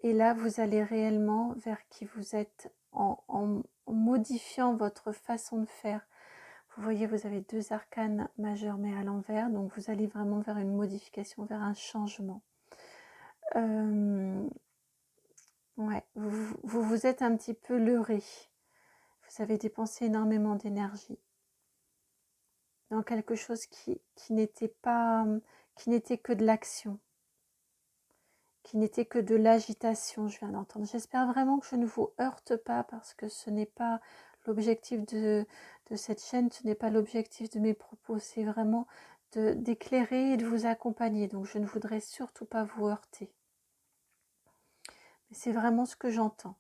Et là, vous allez réellement vers qui vous êtes en modifiant votre façon de faire. Vous voyez, vous avez 2 arcanes majeurs mais à l'envers, donc vous allez vraiment vers une modification, vers un changement. Ouais, vous êtes un petit peu leurré. Vous avez dépensé énormément d'énergie dans quelque chose qui n'était que de l'action, qui n'était que de l'agitation, je viens d'entendre. J'espère vraiment que je ne vous heurte pas parce que ce n'est pas l'objectif de cette chaîne, ce n'est pas l'objectif de mes propos, c'est vraiment d'éclairer et de vous accompagner. Donc je ne voudrais surtout pas vous heurter. Mais c'est vraiment ce que j'entends.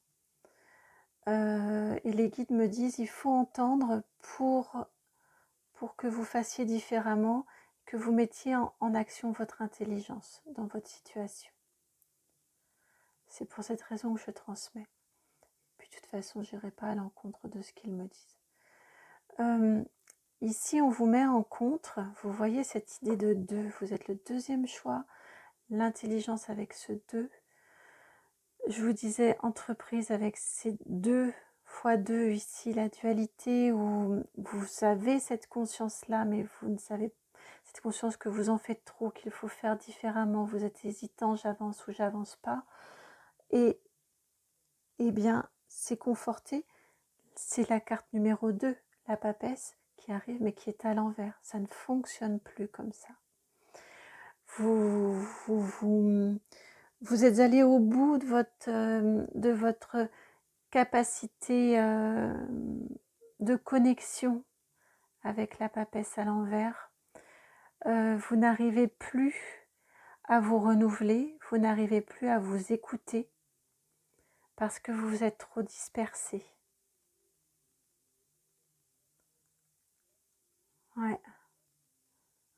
Et les guides me disent, il faut entendre pour que vous fassiez différemment, que vous mettiez en action votre intelligence dans votre situation. C'est pour cette raison que je transmets. Puis de toute façon, je n'irai pas à l'encontre de ce qu'ils me disent. Ici, on vous met en contre. Vous voyez cette idée de 2. Vous êtes le deuxième choix. L'intelligence avec ce 2. Je vous disais entreprise avec ces 2 fois 2 ici, la dualité où vous avez cette conscience-là, mais vous ne savez pas. Cette conscience que vous en faites trop, qu'il faut faire différemment, vous êtes hésitant, j'avance ou j'avance pas. Et eh bien, c'est conforté, c'est la carte numéro 2, la papesse, qui arrive mais qui est à l'envers. Ça ne fonctionne plus comme ça. Vous êtes allé au bout de votre capacité de connexion avec la papesse à l'envers. Vous n'arrivez plus à vous renouveler, vous n'arrivez plus à vous écouter parce que vous êtes trop dispersé. Ouais.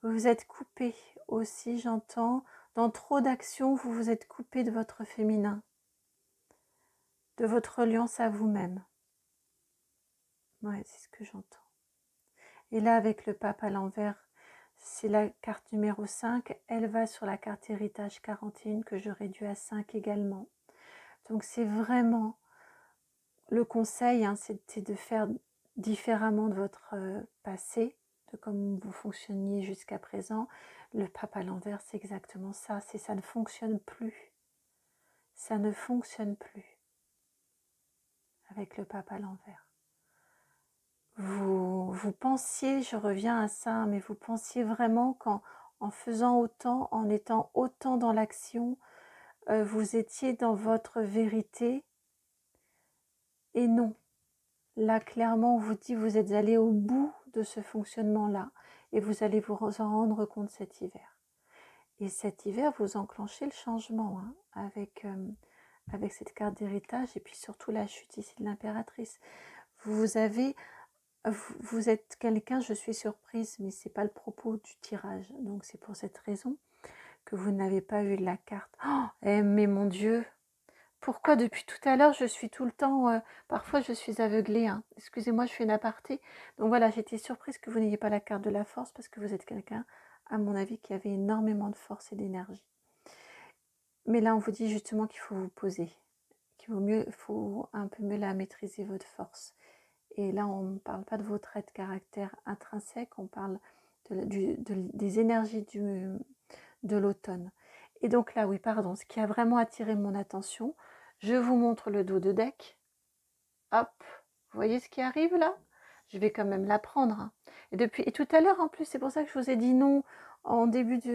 Vous vous êtes coupé aussi, j'entends. Dans trop d'actions, vous vous êtes coupé de votre féminin, de votre reliance à vous-même. Ouais, c'est ce que j'entends. Et là, avec le pape à l'envers, c'est la carte numéro 5. Elle va sur la carte héritage 41 que je réduis à 5 également. Donc c'est vraiment le conseil, hein, c'était de faire différemment de votre passé, de comme vous fonctionniez jusqu'à présent. Le pape à l'envers, c'est exactement ça. C'est ça ne fonctionne plus. Ça ne fonctionne plus avec le pape à l'envers. Vous pensiez, je reviens à ça, mais vous pensiez vraiment qu'en faisant autant, en étant autant dans l'action, vous étiez dans votre vérité. Et non. Là, clairement, on vous dit vous êtes allé au bout de ce fonctionnement-là et vous allez vous en rendre compte cet hiver. Et cet hiver, vous enclenchez le changement hein, avec cette carte d'héritage et puis surtout la chute ici de l'impératrice. Vous êtes quelqu'un, je suis surprise, mais ce n'est pas le propos du tirage. Donc c'est pour cette raison que vous n'avez pas eu la carte. Oh, mais mon Dieu, pourquoi depuis tout à l'heure je suis tout le temps, parfois je suis aveuglée, hein. Excusez-moi, je fais une aparté. Donc voilà, j'étais surprise que vous n'ayez pas la carte de la force parce que vous êtes quelqu'un, à mon avis, qui avait énormément de force et d'énergie. Mais là, on vous dit justement qu'il faut vous poser, faut un peu mieux la maîtriser, votre force. Et là, on ne parle pas de vos traits de caractère intrinsèques, on parle des énergies de l'automne. Et donc là, oui, pardon, ce qui a vraiment attiré mon attention, Je vous montre le dos de deck. Hop, vous voyez ce qui arrive là? Je vais quand même la prendre. Hein. Et tout à l'heure, en plus, c'est pour ça que je vous ai dit non en début de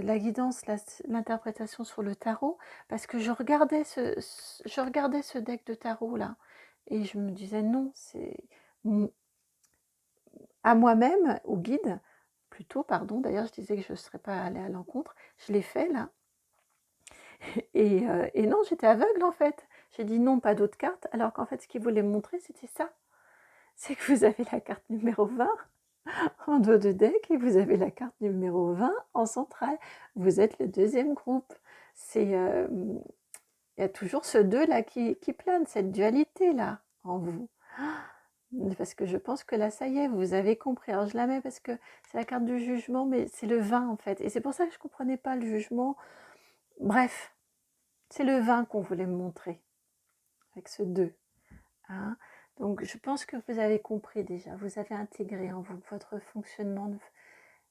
la guidance, l'interprétation sur le tarot, parce que je regardais ce deck de tarot là, et je me disais non, c'est à moi-même, au guide, plutôt, pardon, d'ailleurs je disais que je ne serais pas allée à l'encontre, je l'ai fait là, et non, j'étais aveugle en fait, j'ai dit non, pas d'autres cartes, alors qu'en fait ce qu'il voulait me montrer c'était ça, c'est que vous avez la carte numéro 20 en dos de deck et vous avez la carte numéro 20 en centrale. Vous êtes le deuxième groupe. Il y a toujours ce 2 là qui plane, cette dualité là en vous. Parce que je pense que là, ça y est, vous avez compris. Alors je la mets parce que c'est la carte du jugement, mais c'est le 20 en fait. Et c'est pour ça que je ne comprenais pas le jugement. Bref, c'est le 20 qu'on voulait me montrer avec ce 2. Hein. Donc je pense que vous avez compris déjà. Vous avez intégré en vous votre fonctionnement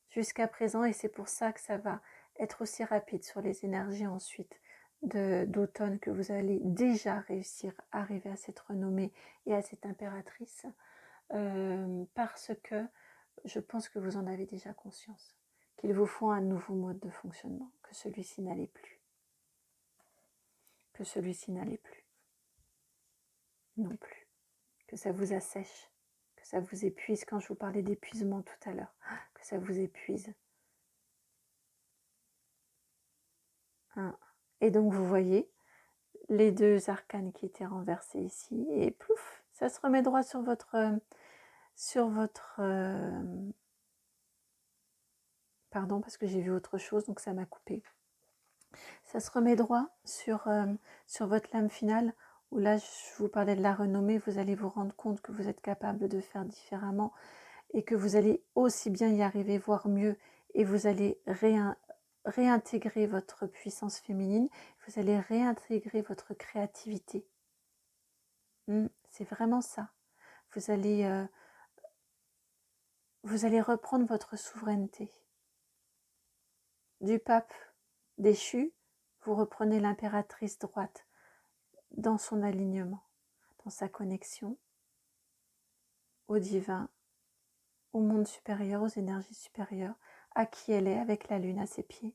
jusqu'à présent, et c'est pour ça que ça va être aussi rapide sur les énergies ensuite d'automne, que vous allez déjà réussir à arriver à cette renommée et à cette impératrice, parce que je pense que vous en avez déjà conscience, qu'il vous faut un nouveau mode de fonctionnement, que celui-ci n'allait plus, non plus, que ça vous assèche, que ça vous épuise, quand je vous parlais d'épuisement tout à l'heure, que ça vous épuise. Hein. Et donc vous voyez les 2 arcanes qui étaient renversés ici, et plouf, ça se remet droit sur votre pardon, parce que j'ai vu autre chose, donc ça m'a coupé. Ça se remet droit sur votre lame finale, où là, je vous parlais de la renommée, vous allez vous rendre compte que vous êtes capable de faire différemment, et que vous allez aussi bien y arriver, voire mieux, et vous allez réintégrer votre puissance féminine, vous allez réintégrer votre créativité. C'est vraiment ça. Vous allez reprendre votre souveraineté. Du pape déchu, vous reprenez l'impératrice droite dans son alignement, dans sa connexion au divin, au monde supérieur, aux énergies supérieures, à qui elle est, avec la lune à ses pieds,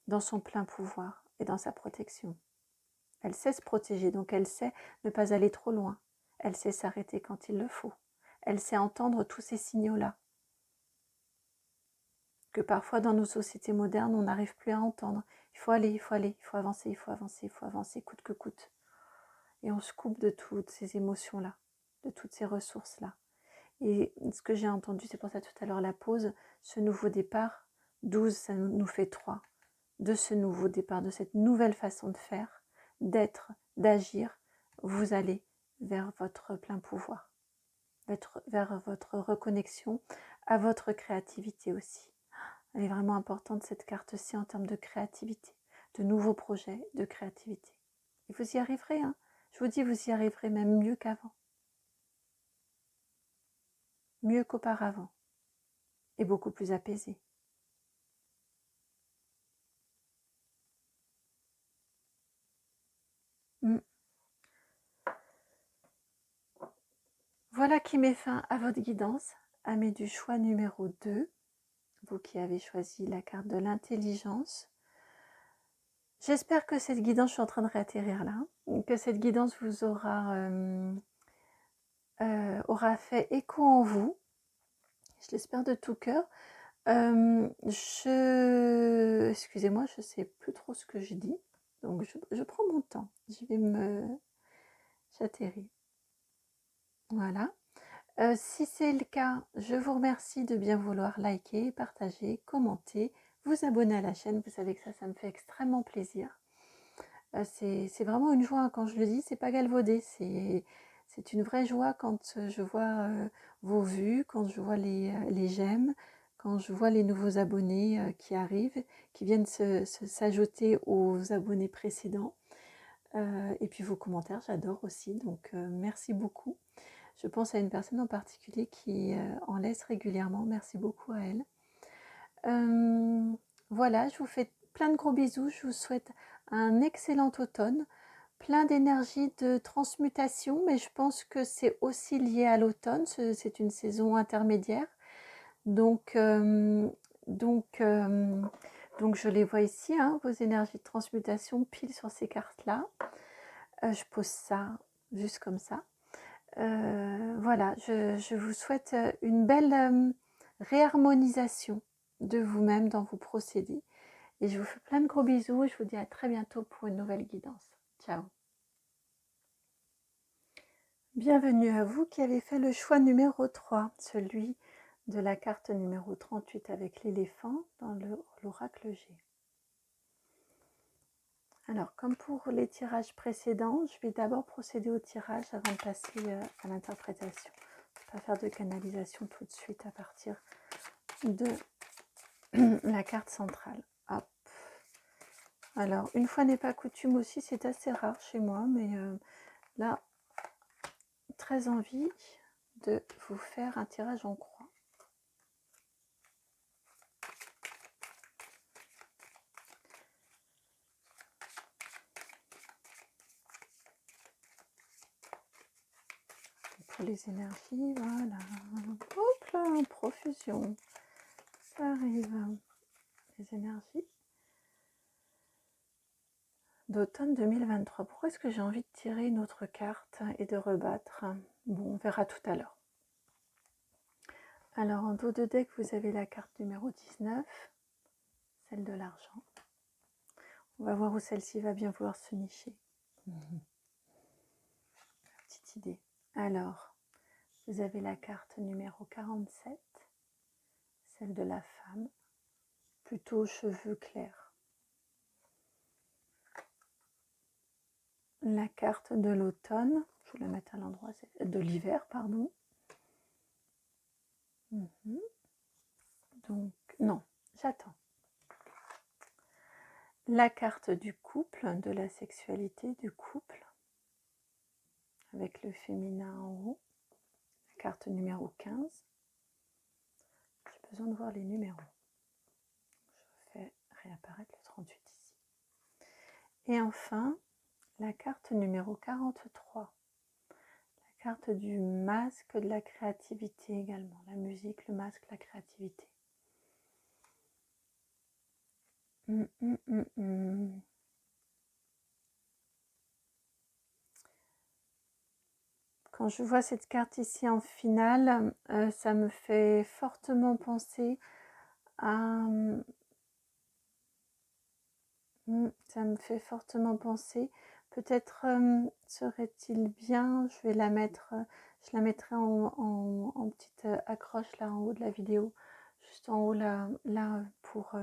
dans son plein pouvoir et dans sa protection. Elle sait se protéger, donc elle sait ne pas aller trop loin. Elle sait s'arrêter quand il le faut. Elle sait entendre tous ces signaux-là, que parfois dans nos sociétés modernes, on n'arrive plus à entendre. Il faut aller, il faut aller, il faut avancer, il faut avancer, il faut avancer, coûte que coûte. Et on se coupe de toutes ces émotions-là, de toutes ces ressources-là. Et ce que j'ai entendu, c'est pour ça tout à l'heure la pause, ce nouveau départ, 12, ça nous fait 3. De ce nouveau départ, de cette nouvelle façon de faire, d'être, d'agir, vous allez vers votre plein pouvoir, vers votre reconnexion à votre créativité aussi. Elle est vraiment importante, cette carte-ci, en termes de créativité, de nouveaux projets, de créativité. Et vous y arriverez, hein. Je vous dis, vous y arriverez même mieux qu'avant. Mieux qu'auparavant. Et beaucoup plus apaisé. Voilà qui met fin à votre guidance, amis du choix numéro 2, vous qui avez choisi la carte de l'intelligence. J'espère que cette guidance, je suis en train de réatterrir là, que cette guidance vous aura fait écho en vous. Je l'espère de tout cœur. Excusez-moi, je ne sais plus trop ce que je dis, donc je prends mon temps. J'atterris. Voilà. Si c'est le cas, je vous remercie de bien vouloir liker, partager, commenter, vous abonner à la chaîne. Vous savez que ça me fait extrêmement plaisir. C'est vraiment une joie, quand je le dis, c'est pas galvaudé. C'est une vraie joie quand je vois vos vues, quand je vois les j'aime, quand je vois les nouveaux abonnés qui arrivent, qui viennent s'ajouter aux abonnés précédents. Et puis vos commentaires, j'adore aussi. Donc merci beaucoup. Je pense à une personne en particulier qui en laisse régulièrement. Merci beaucoup à elle. Voilà, je vous fais plein de gros bisous. Je vous souhaite un excellent automne, plein d'énergie de transmutation, mais je pense que c'est aussi lié à l'automne. C'est une saison intermédiaire. Donc, donc, donc je les vois ici, hein, vos énergies de transmutation pile sur ces cartes-là. Je pose ça juste comme ça. Voilà, je vous souhaite une belle réharmonisation de vous-même dans vos procédés. Et je vous fais plein de gros bisous et je vous dis à très bientôt pour une nouvelle guidance. Ciao. Bienvenue à vous qui avez fait le choix numéro 3, celui de la carte numéro 38 avec l'éléphant dans l'oracle G. Alors, comme pour les tirages précédents, je vais d'abord procéder au tirage avant de passer à l'interprétation. Je ne vais pas faire de canalisation tout de suite à partir de la carte centrale. Hop. Alors, une fois n'est pas coutume aussi, c'est assez rare chez moi, mais là, très envie de vous faire un tirage en croix. Pour les énergies, voilà. Hop là, en profusion. Ça arrive. Les énergies d'automne 2023. Pourquoi est-ce que j'ai envie de tirer une autre carte et de rebattre? Bon, on verra tout à l'heure. Alors, en dos de deck, vous avez la carte numéro 19, celle de l'argent. On va voir où celle-ci va bien vouloir se nicher. Petite idée. Alors, vous avez la carte numéro 47, celle de la femme, plutôt aux cheveux clairs. La carte de l'automne, je vais la mettre à l'endroit, de l'hiver, pardon. Donc, non, j'attends. La carte du couple, de la sexualité du couple, avec le féminin en haut. La carte numéro 15. J'ai besoin de voir les numéros. Je fais réapparaître le 38 ici. Et enfin, la carte numéro 43. La carte du masque de la créativité également. La musique, le masque, la créativité. Quand je vois cette carte ici en finale, ça me fait fortement penser à... Peut-être serait-il bien, je la mettrai en petite accroche là en haut de la vidéo, juste en haut là pour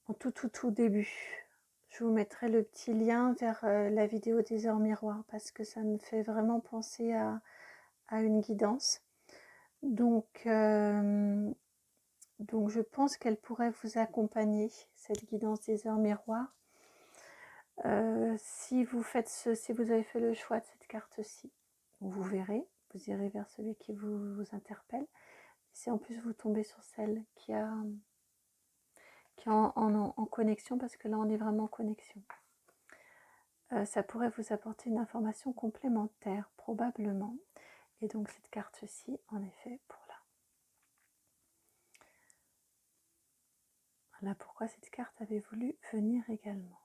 en tout début. Je vous mettrai le petit lien vers la vidéo des heures miroirs parce que ça me fait vraiment penser à une guidance. Donc je pense qu'elle pourrait vous accompagner, cette guidance des heures miroirs. Si vous avez fait le choix de cette carte-ci, vous verrez, vous irez vers celui qui vous interpelle. Si en plus vous tombez sur celle qui est en connexion, parce que là on est vraiment en connexion, ça pourrait vous apporter une information complémentaire, probablement. Et donc cette carte-ci, en effet, pour là. Voilà pourquoi cette carte avait voulu venir également.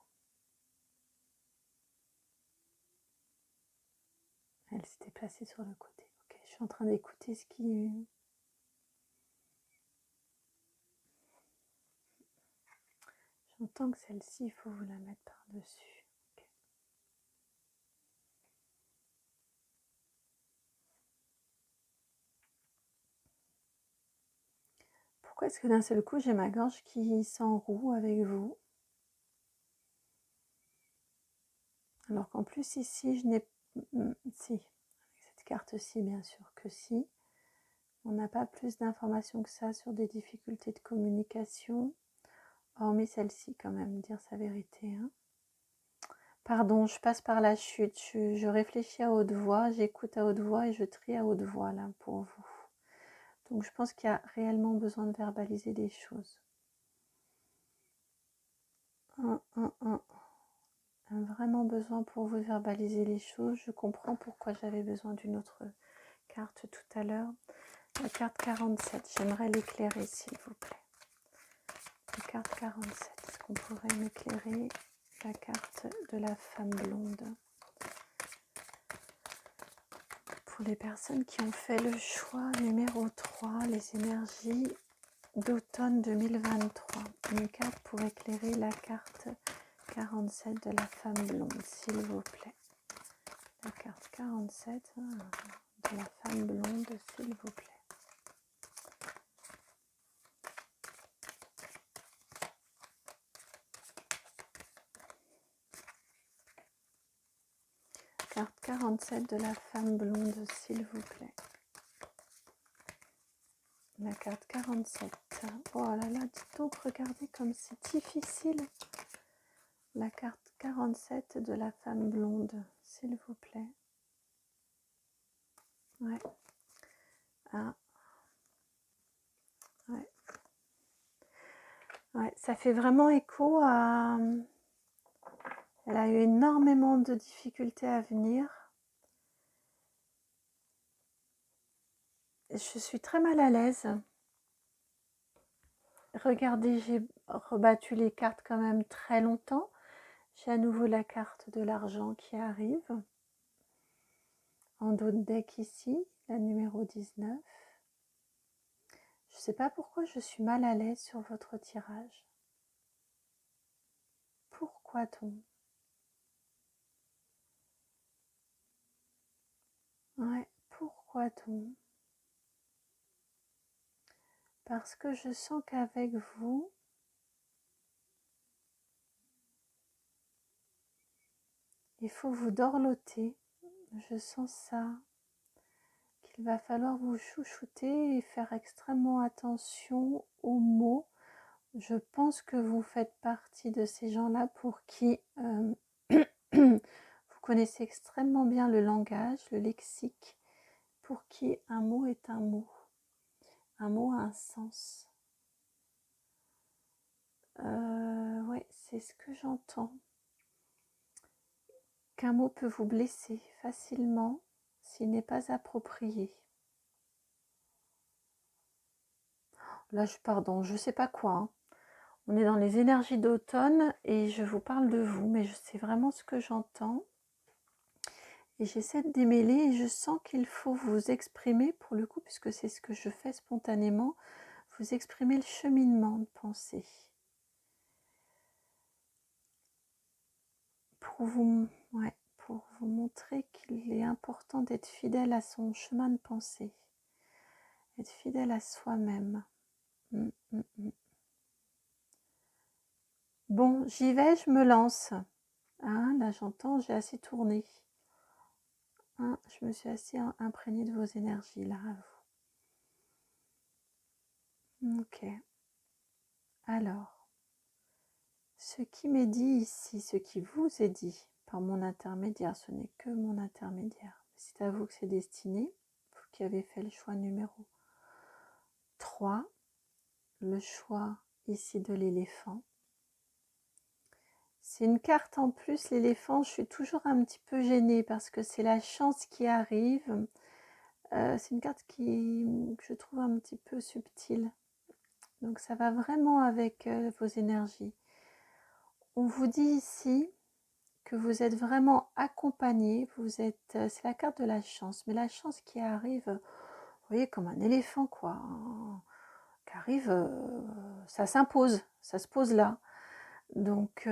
Elle s'était placée sur le côté. Ok, je suis en train d'écouter ce qui... J'entends que celle-ci, il faut vous la mettre par-dessus. Okay. Pourquoi est-ce que d'un seul coup, j'ai ma gorge qui s'enroue avec vous? Alors qu'en plus, ici, je n'ai... Si, avec cette carte-ci, bien sûr que si. On n'a pas plus d'informations que ça sur des difficultés de communication. Hormis celle-ci, quand même, dire sa vérité. Hein. Pardon, je passe par la chute. Je réfléchis à haute voix, j'écoute à haute voix et je trie à haute voix, là, pour vous. Donc, je pense qu'il y a réellement besoin de verbaliser des choses. Vraiment besoin pour vous verbaliser les choses. Je comprends pourquoi j'avais besoin d'une autre carte tout à l'heure. La carte 47, j'aimerais l'éclairer s'il vous plaît. La carte 47, est-ce qu'on pourrait m'éclairer la carte de la femme blonde? Pour les personnes qui ont fait le choix numéro 3, les énergies d'automne 2023. Une carte pour éclairer la carte 47 de la femme blonde, s'il vous plaît. La carte 47 de la femme blonde, s'il vous plaît. Carte 47 de la femme blonde, s'il vous plaît. La carte 47. Oh là là, dites donc, regardez comme c'est difficile. La carte 47 de la femme blonde, s'il vous plaît. Ouais. Ah. Ouais. Ouais, ça fait vraiment écho à... Elle a eu énormément de difficultés à venir. Je suis très mal à l'aise. Regardez, j'ai rebattu les cartes quand même très longtemps. J'ai à nouveau la carte de l'argent qui arrive. En dos de deck ici, la numéro 19. Je ne sais pas pourquoi je suis mal à l'aise sur votre tirage. Pourquoi donc? Ouais, pourquoi donc? Parce que je sens qu'avec vous, il faut vous dorloter. Je sens ça. Qu'il va falloir vous chouchouter et faire extrêmement attention aux mots. Je pense que vous faites partie de ces gens-là pour qui vous connaissez extrêmement bien le langage, le lexique, pour qui un mot est un mot. Un mot a un sens. Oui, c'est ce que j'entends. Qu'un mot peut vous blesser facilement s'il n'est pas approprié. Là, pardon, je ne sais pas quoi. Hein. On est dans les énergies d'automne et je vous parle de vous, mais je sais vraiment ce que j'entends. Et j'essaie de démêler et je sens qu'il faut vous exprimer pour le coup, puisque c'est ce que je fais spontanément, vous exprimer le cheminement de pensée. Pour vous montrer qu'il est important d'être fidèle à son chemin de pensée, être fidèle à soi-même. Bon, j'y vais, je me lance. Hein, là j'entends, j'ai assez tourné. Hein, je me suis assez imprégnée de vos énergies là à vous. Ok. Alors, ce qui m'est dit ici, ce qui vous est dit par mon intermédiaire, ce n'est que mon intermédiaire. C'est à vous que c'est destiné, vous qui avez fait le choix numéro 3, le choix ici de l'éléphant. C'est une carte en plus, l'éléphant, je suis toujours un petit peu gênée parce que c'est la chance qui arrive. C'est une carte que je trouve un petit peu subtile. Donc ça va vraiment avec vos énergies. On vous dit ici que vous êtes vraiment accompagné, c'est la carte de la chance, mais la chance qui arrive, vous voyez, comme un éléphant quoi, hein, qui arrive, ça s'impose, ça se pose là. Donc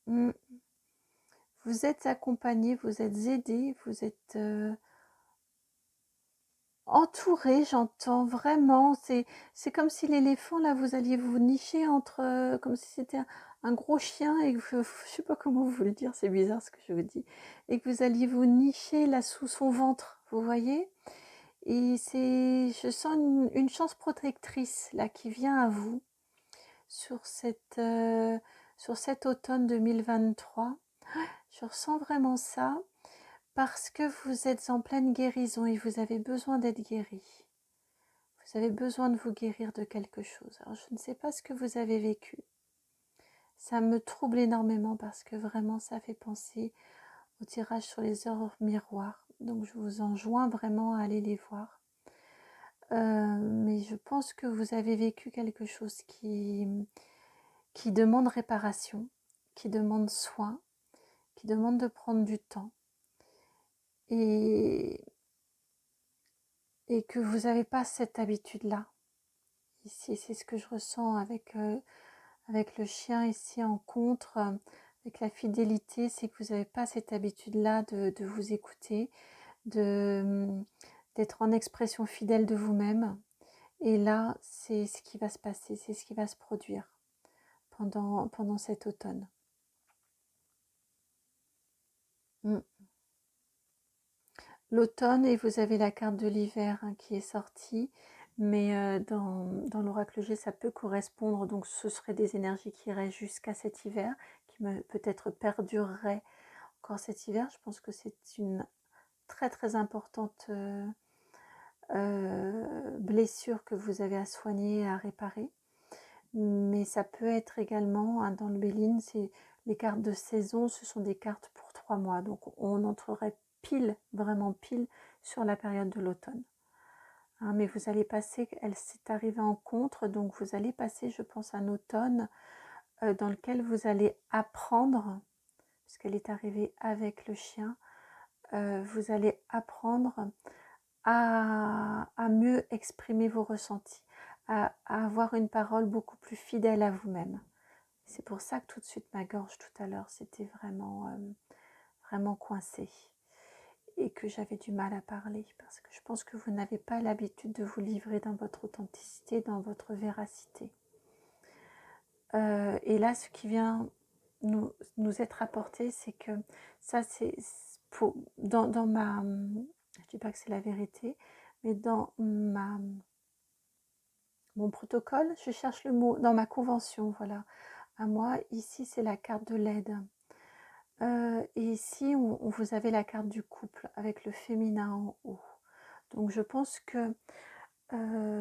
vous êtes accompagné, vous êtes aidé, vous êtes entouré, j'entends vraiment, c'est comme si l'éléphant là, vous alliez vous nicher entre, comme si c'était un gros chien et que je sais pas comment vous le dire, c'est bizarre ce que je vous dis, et que vous alliez vous nicher là sous son ventre, vous voyez, et je sens une chance protectrice là qui vient à vous sur cet automne 2023. Je ressens vraiment ça. Parce que vous êtes en pleine guérison et vous avez besoin d'être guéri. Vous avez besoin de vous guérir de quelque chose. Alors je ne sais pas ce que vous avez vécu. Ça me trouble énormément parce que vraiment ça fait penser au tirage sur les heures miroirs. Donc je vous enjoins vraiment à aller les voir. Mais je pense que vous avez vécu quelque chose qui demande réparation, qui demande soin, qui demande de prendre du temps. Et que vous n'avez pas cette habitude-là. Ici, c'est ce que je ressens avec le chien ici en contre, avec la fidélité, c'est que vous n'avez pas cette habitude-là de vous écouter, d'être en expression fidèle de vous-même. Et là, c'est ce qui va se passer, c'est ce qui va se produire pendant cet automne. L'automne, et vous avez la carte de l'hiver qui est sortie, mais dans l'oracle G, ça peut correspondre, donc ce seraient des énergies qui iraient jusqu'à cet hiver, qui peut-être perdureraient encore cet hiver. Je pense que c'est une très très importante blessure que vous avez à soigner, à réparer. Mais ça peut être également, dans le Béline, c'est les cartes de saison, ce sont des cartes pour 3 mois. Donc on entrerait pile, vraiment pile, sur la période de l'automne. Mais vous allez passer, elle s'est arrivée en contre, donc vous allez passer, je pense, un automne dans lequel vous allez apprendre, puisqu'elle est arrivée avec le chien, vous allez apprendre à mieux exprimer vos ressentis, à avoir une parole beaucoup plus fidèle à vous-même. C'est pour ça que tout de suite ma gorge tout à l'heure, c'était vraiment coincé et que j'avais du mal à parler parce que je pense que vous n'avez pas l'habitude de vous livrer dans votre authenticité, dans votre véracité. Et là, ce qui vient nous être apporté, c'est que ça, c'est dans ma... Je ne dis pas que c'est la vérité, mais dans mon protocole, je cherche le mot, dans ma convention, voilà. À moi, ici, c'est la carte de l'aide. Et ici, vous avez la carte du couple avec le féminin en haut. Donc, je pense que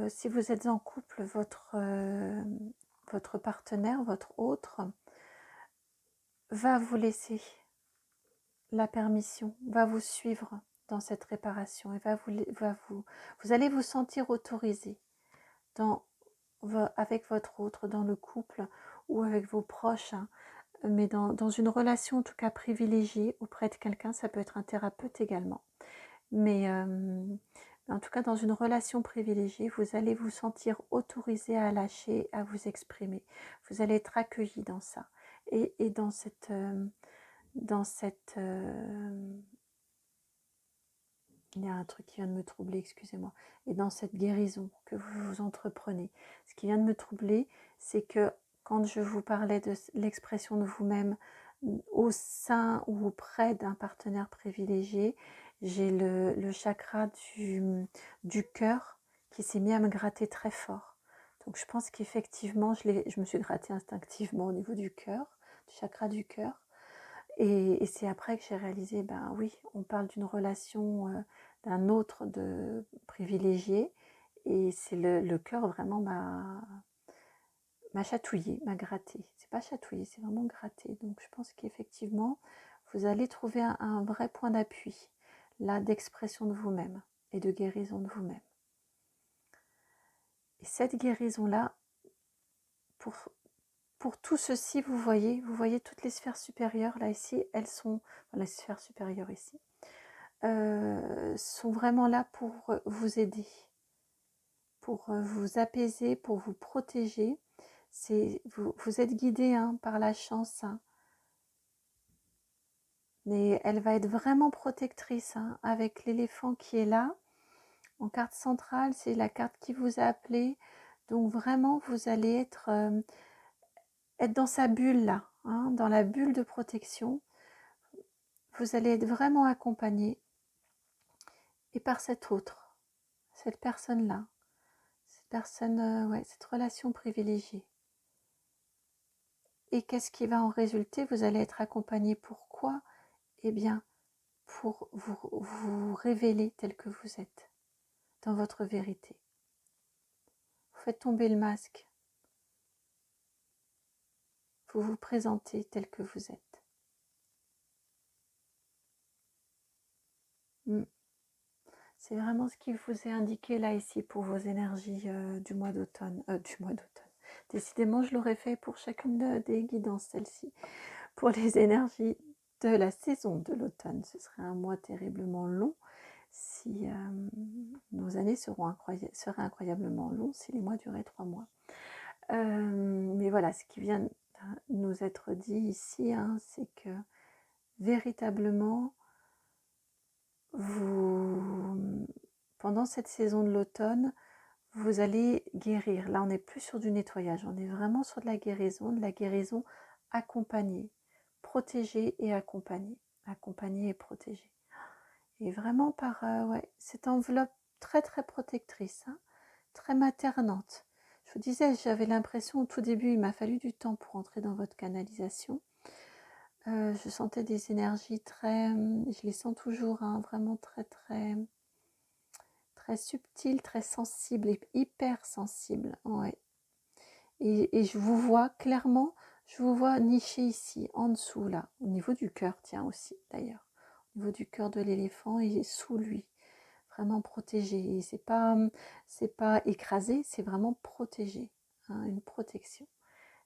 si vous êtes en couple, votre partenaire, votre autre, va vous laisser la permission, va vous suivre dans cette réparation et vous allez vous sentir autorisé avec votre autre, dans le couple ou avec vos proches, mais dans une relation en tout cas privilégiée auprès de quelqu'un, ça peut être un thérapeute également. Mais en tout cas, dans une relation privilégiée, vous allez vous sentir autorisé à lâcher, à vous exprimer. Vous allez être accueilli dans ça. Et dans cette... il y a un truc qui vient de me troubler, excusez-moi. Et dans cette guérison que vous entreprenez, ce qui vient de me troubler, c'est que quand je vous parlais de l'expression de vous-même au sein ou auprès d'un partenaire privilégié, j'ai le chakra du cœur qui s'est mis à me gratter très fort. Donc je pense qu'effectivement, je me suis grattée instinctivement au niveau du cœur, du chakra du cœur. Et c'est après que j'ai réalisé, ben oui, on parle d'une relation d'un autre de privilégié, et c'est le cœur vraiment m'a chatouillé, m'a gratté. C'est pas chatouillé, c'est vraiment gratté. Donc je pense qu'effectivement, vous allez trouver un vrai point d'appui, là, d'expression de vous-même et de guérison de vous-même. Et cette guérison-là, pour tout ceci, vous voyez toutes les sphères supérieures, là, ici, elles sont, les sphères supérieures ici, sont vraiment là pour vous aider, pour vous apaiser, pour vous protéger. Vous êtes guidé par la chance, mais elle va être vraiment protectrice, avec l'éléphant qui est là. En carte centrale, c'est la carte qui vous a appelé. Donc vraiment, vous allez être dans sa bulle là, dans la bulle de protection. Vous allez être vraiment accompagné, et par cette autre, cette personne-là, cette relation privilégiée. Et qu'est-ce qui va en résulter? Vous allez être accompagné. Pourquoi? Eh bien, pour vous révéler tel que vous êtes, dans votre vérité. Vous faites tomber le masque. vous vous présentez tel que vous êtes. C'est vraiment ce qui vous est indiqué là ici pour vos énergies du mois d'automne. Décidément, je l'aurais fait pour chacune des guidances, celle-ci. Pour les énergies de la saison de l'automne, ce serait un mois terriblement long si nos années seraient incroyablement longs si les mois duraient 3 mois. Mais voilà, ce qui vient nous être dit ici, hein, c'est que véritablement, pendant cette saison de l'automne, vous allez guérir. Là, on n'est plus sur du nettoyage, on est vraiment sur de la guérison accompagnée, protégée et accompagnée, accompagnée et protégée. Et vraiment par cette enveloppe très très protectrice, hein, très maternante. Je vous disais, j'avais l'impression au tout début, il m'a fallu du temps pour entrer dans votre canalisation. Je sentais des énergies très, je les sens toujours, hein, vraiment très très très subtiles, très sensibles et hyper sensibles. Ouais. Et je vous vois clairement, je vous vois niché ici, en dessous là, au niveau du cœur, tiens aussi d'ailleurs, au niveau du cœur de l'éléphant et sous lui, vraiment protégé. Et c'est pas écrasé, c'est vraiment protégé, hein, une protection.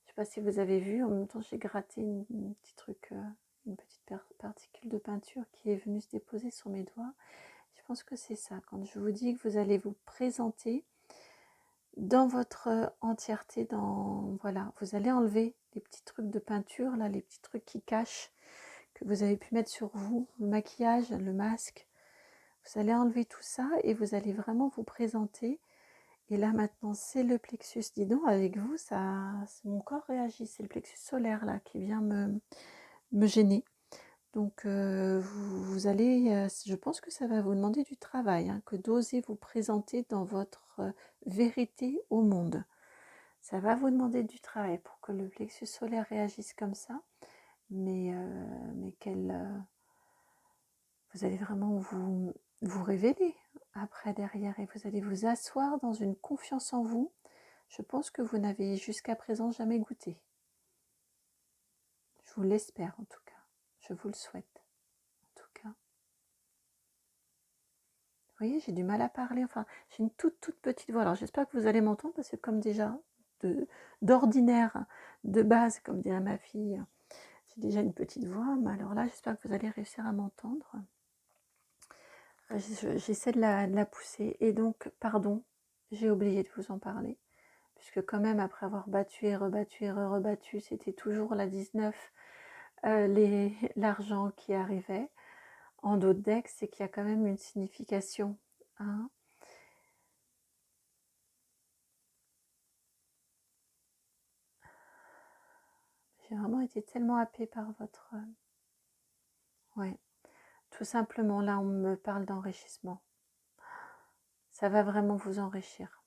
Je sais pas si vous avez vu, en même temps j'ai gratté une petite truc, une petite particule de peinture qui est venue se déposer sur mes doigts. Je pense que c'est ça, quand je vous dis que vous allez vous présenter dans votre entièreté, voilà, vous allez enlever les petits trucs de peinture, là, les petits trucs qui cachent, que vous avez pu mettre sur vous, le maquillage, le masque. Vous allez enlever tout ça et vous allez vraiment vous présenter. Et là maintenant, c'est le plexus, dis donc, avec vous, mon corps réagit, c'est le plexus solaire là qui vient me gêner. Donc vous allez, je pense que ça va vous demander du travail, hein, que d'oser vous présenter dans votre vérité au monde. Ça va vous demander du travail pour que le plexus solaire réagisse comme ça, mais vous allez vraiment vous révéler après, derrière, et vous allez vous asseoir dans une confiance en vous. Je pense que vous n'avez jusqu'à présent jamais goûté. Je vous l'espère en tout cas. Je vous le souhaite en tout cas. Vous voyez, j'ai du mal à parler. Enfin, j'ai une toute petite voix. Alors j'espère que vous allez m'entendre parce que comme déjà d'ordinaire, de base, comme dirait ma fille, j'ai déjà une petite voix. Mais alors là, j'espère que vous allez réussir à m'entendre. J'essaie de la pousser. Et donc, pardon, j'ai oublié de vous en parler. Puisque quand même, après avoir battu et rebattu et rebattu, c'était toujours la 19, l'argent qui arrivait. En d'autres decks, c'est qu'il y a quand même une signification. Hein. J'ai vraiment été tellement happée par votre... Ouais, tout simplement, là, on me parle d'enrichissement. Ça va vraiment vous enrichir.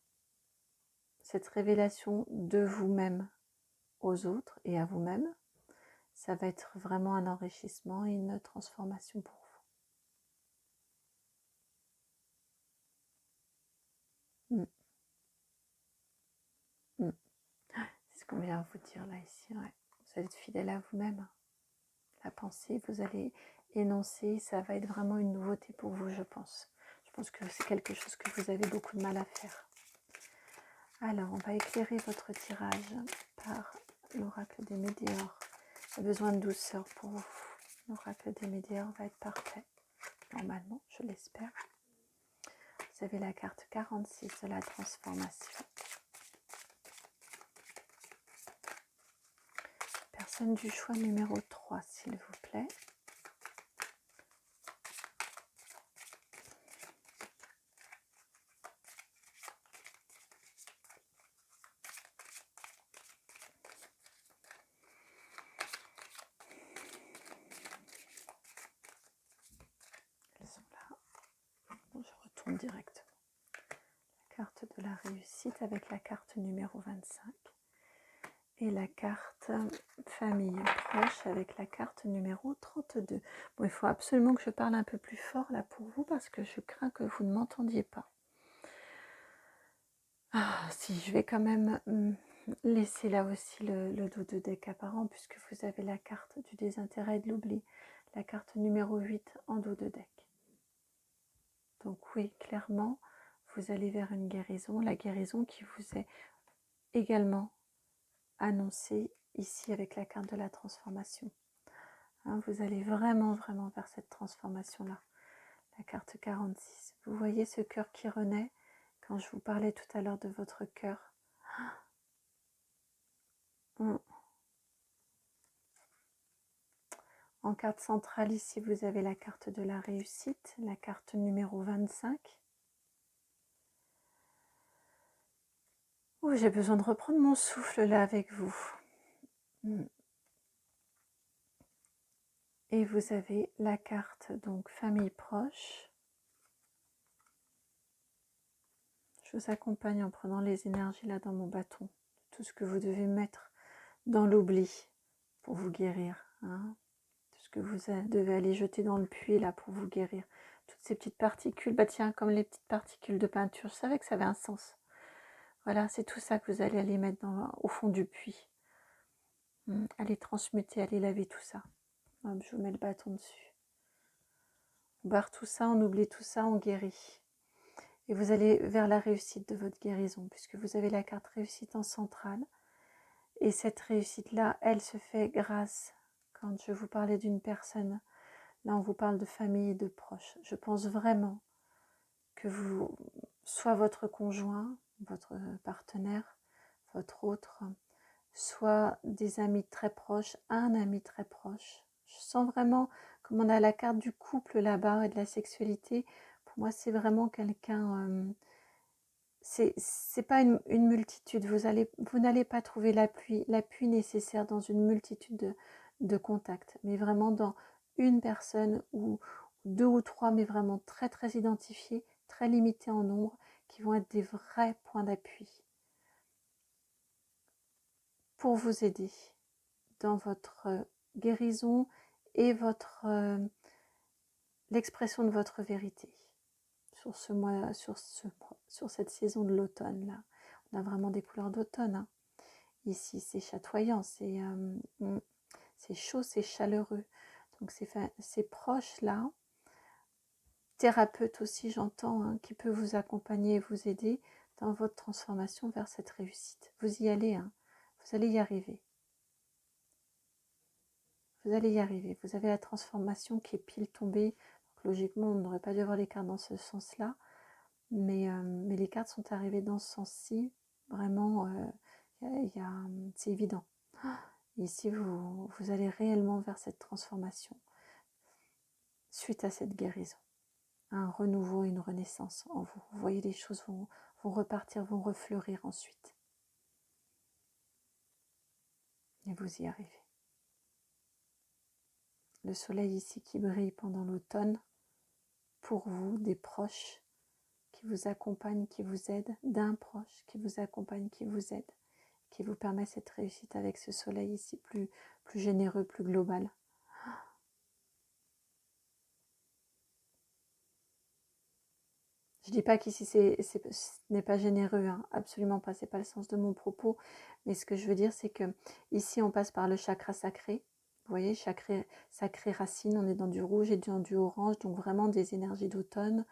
Cette révélation de vous-même aux autres et à vous-même, ça va être vraiment un enrichissement et une transformation pour vous. C'est ce qu'on vient vous dire là, ici. Ouais. Vous allez être fidèle à vous-même. La pensée, vous allez énoncer, ça va être vraiment une nouveauté pour vous, je pense. Je pense que c'est quelque chose que vous avez beaucoup de mal à faire. Alors, on va éclairer votre tirage par l'oracle des météores. J'ai besoin de douceur pour vous. L'oracle des météores va être parfait. Normalement, je l'espère. Vous avez la carte 46 de la transformation. Personne du choix numéro 3, s'il vous plaît. Elles sont là. Bon, je retourne directement. La carte de la réussite avec la carte numéro 25. Et la carte famille proche avec la carte numéro 32. Bon, il faut absolument que je parle un peu plus fort là pour vous parce que je crains que vous ne m'entendiez pas. Ah, si, je vais quand même Laissez là aussi le dos de deck apparent puisque vous avez la carte du désintérêt et de l'oubli, la carte numéro 8 en dos de deck. Donc oui, clairement, vous allez vers une guérison, la guérison qui vous est également annoncée ici avec la carte de la transformation. Hein, vous allez vraiment vers cette transformation-là. La carte 46. Vous voyez ce cœur qui renaît quand je vous parlais tout à l'heure de votre cœur. En carte centrale, ici, vous avez la carte de la réussite, la carte numéro 25. Oh, j'ai besoin de reprendre mon souffle là avec vous. Et vous avez la carte, donc, famille proche. Je vous accompagne en prenant les énergies là dans mon bâton. Tout ce que vous devez mettre dans l'oubli pour vous guérir. Hein. Tout ce que vous devez aller jeter dans le puits là pour vous guérir. Toutes ces petites particules, bah tiens, comme les petites particules de peinture, je savais que ça avait un sens. Voilà, c'est tout ça que vous allez aller mettre au fond du puits. Allez transmuter, allez laver tout ça. Hop, je vous mets le bâton dessus. On barre tout ça, on oublie tout ça, on guérit. Et vous allez vers la réussite de votre guérison, puisque vous avez la carte réussite en centrale. Et cette réussite-là, elle se fait grâce, quand je vous parlais d'une personne, là on vous parle de famille et de proches. Je pense vraiment que vous, soit votre conjoint, votre partenaire, votre autre, soit des amis très proches, un ami très proche. Je sens vraiment, comme on a la carte du couple là-bas et de la sexualité, pour moi c'est vraiment quelqu'un, c'est pas une multitude, vous n'allez pas trouver l'appui nécessaire dans une multitude de contacts, mais vraiment dans une personne ou deux ou trois, mais vraiment très très identifiés, très limités en nombre, qui vont être des vrais points d'appui pour vous aider dans votre guérison et l'expression de votre vérité sur ce mois, sur cette saison de l'automne là. On a vraiment des couleurs d'automne. Hein. Ici, c'est chatoyant, c'est chaud, c'est chaleureux. Donc c'est proche là. Thérapeute aussi, j'entends, hein, qui peut vous accompagner et vous aider dans votre transformation vers cette réussite. Vous y allez, hein. Vous allez y arriver. Vous allez y arriver. Vous avez la transformation qui est pile tombée. Donc, logiquement, on n'aurait pas dû avoir les cartes dans ce sens-là. Mais les cartes sont arrivées dans ce sens-ci. Vraiment, c'est évident. Ici, vous allez réellement vers cette transformation suite à cette guérison. Un renouveau, une renaissance en vous. Vous voyez, les choses vont repartir, vont refleurir ensuite. Et vous y arrivez. Le soleil ici qui brille pendant l'automne, pour vous, des proches qui vous accompagnent, qui vous aident, d'un proche qui vous accompagne, qui vous aide, qui vous permet cette réussite avec ce soleil ici plus généreux, plus global. Je ne dis pas qu'ici ce n'est pas généreux, hein, absolument pas, c'est pas le sens de mon propos, mais ce que je veux dire c'est que ici on passe par le chakra sacré, vous voyez, sacré racine, on est dans du rouge et dans du orange, donc vraiment des énergies d'automne,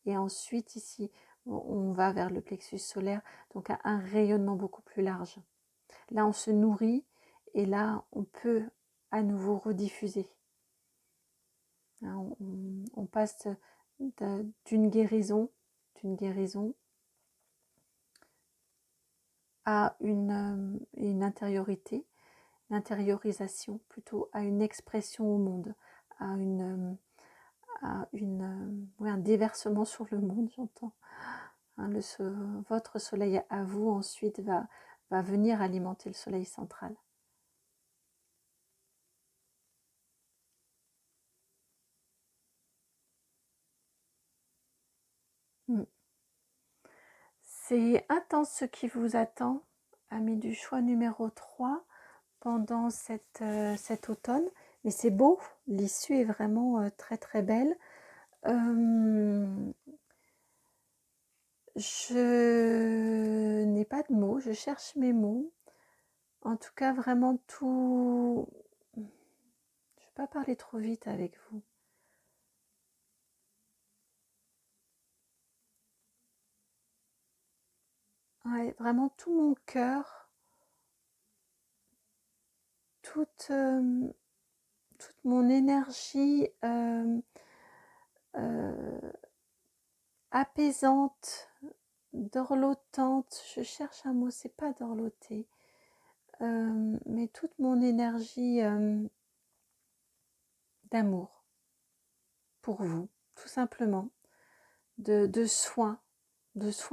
et ensuite ici on va vers le plexus solaire, donc à un rayonnement beaucoup plus large. Là on se nourrit et là on peut à nouveau rediffuser. Hein, on passe d'une guérison à une intériorité, l'intériorisation plutôt, à une expression au monde, à un déversement sur le monde, j'entends. Hein, votre soleil à vous ensuite va venir alimenter le soleil central. C'est intense ce qui vous attend, amis du choix numéro 3, pendant cet automne. Mais c'est beau, l'issue est vraiment très très belle. Je n'ai pas de mots, je cherche mes mots. En tout cas, vraiment tout... Je ne vais pas parler trop vite avec vous. Ouais, vraiment tout mon cœur, toute, toute mon énergie apaisante, dorlotante. Je cherche un mot, c'est pas dorloter, mais toute mon énergie d'amour pour vous, tout simplement, de soin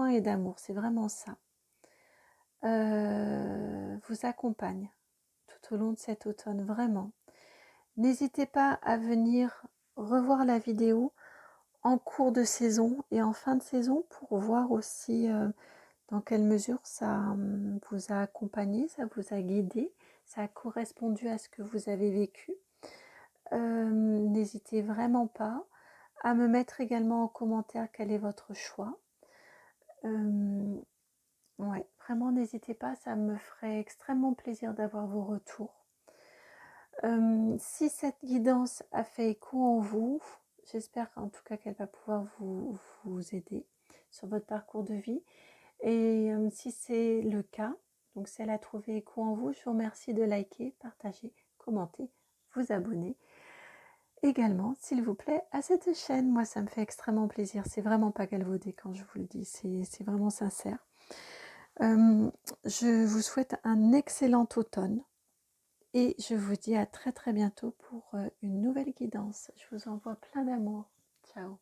et d'amour, c'est vraiment ça. Vous accompagne tout au long de cet automne, vraiment. N'hésitez pas à venir revoir la vidéo en cours de saison et en fin de saison pour voir aussi dans quelle mesure ça vous a accompagné, ça vous a guidé, ça a correspondu à ce que vous avez vécu. N'hésitez vraiment pas à me mettre également en commentaire quel est votre choix. Ouais, vraiment n'hésitez pas, ça me ferait extrêmement plaisir d'avoir vos retours. Si cette guidance a fait écho en vous, j'espère en tout cas qu'elle va pouvoir vous aider sur votre parcours de vie. Et si c'est le cas, donc si elle a trouvé écho en vous, je vous remercie de liker, partager, commenter, vous abonner. Également, s'il vous plaît, à cette chaîne. Moi, ça me fait extrêmement plaisir. C'est vraiment pas galvaudé quand je vous le dis, c'est vraiment sincère. Je vous souhaite un excellent automne. Et je vous dis à très très bientôt pour une nouvelle guidance. Je vous envoie plein d'amour. Ciao.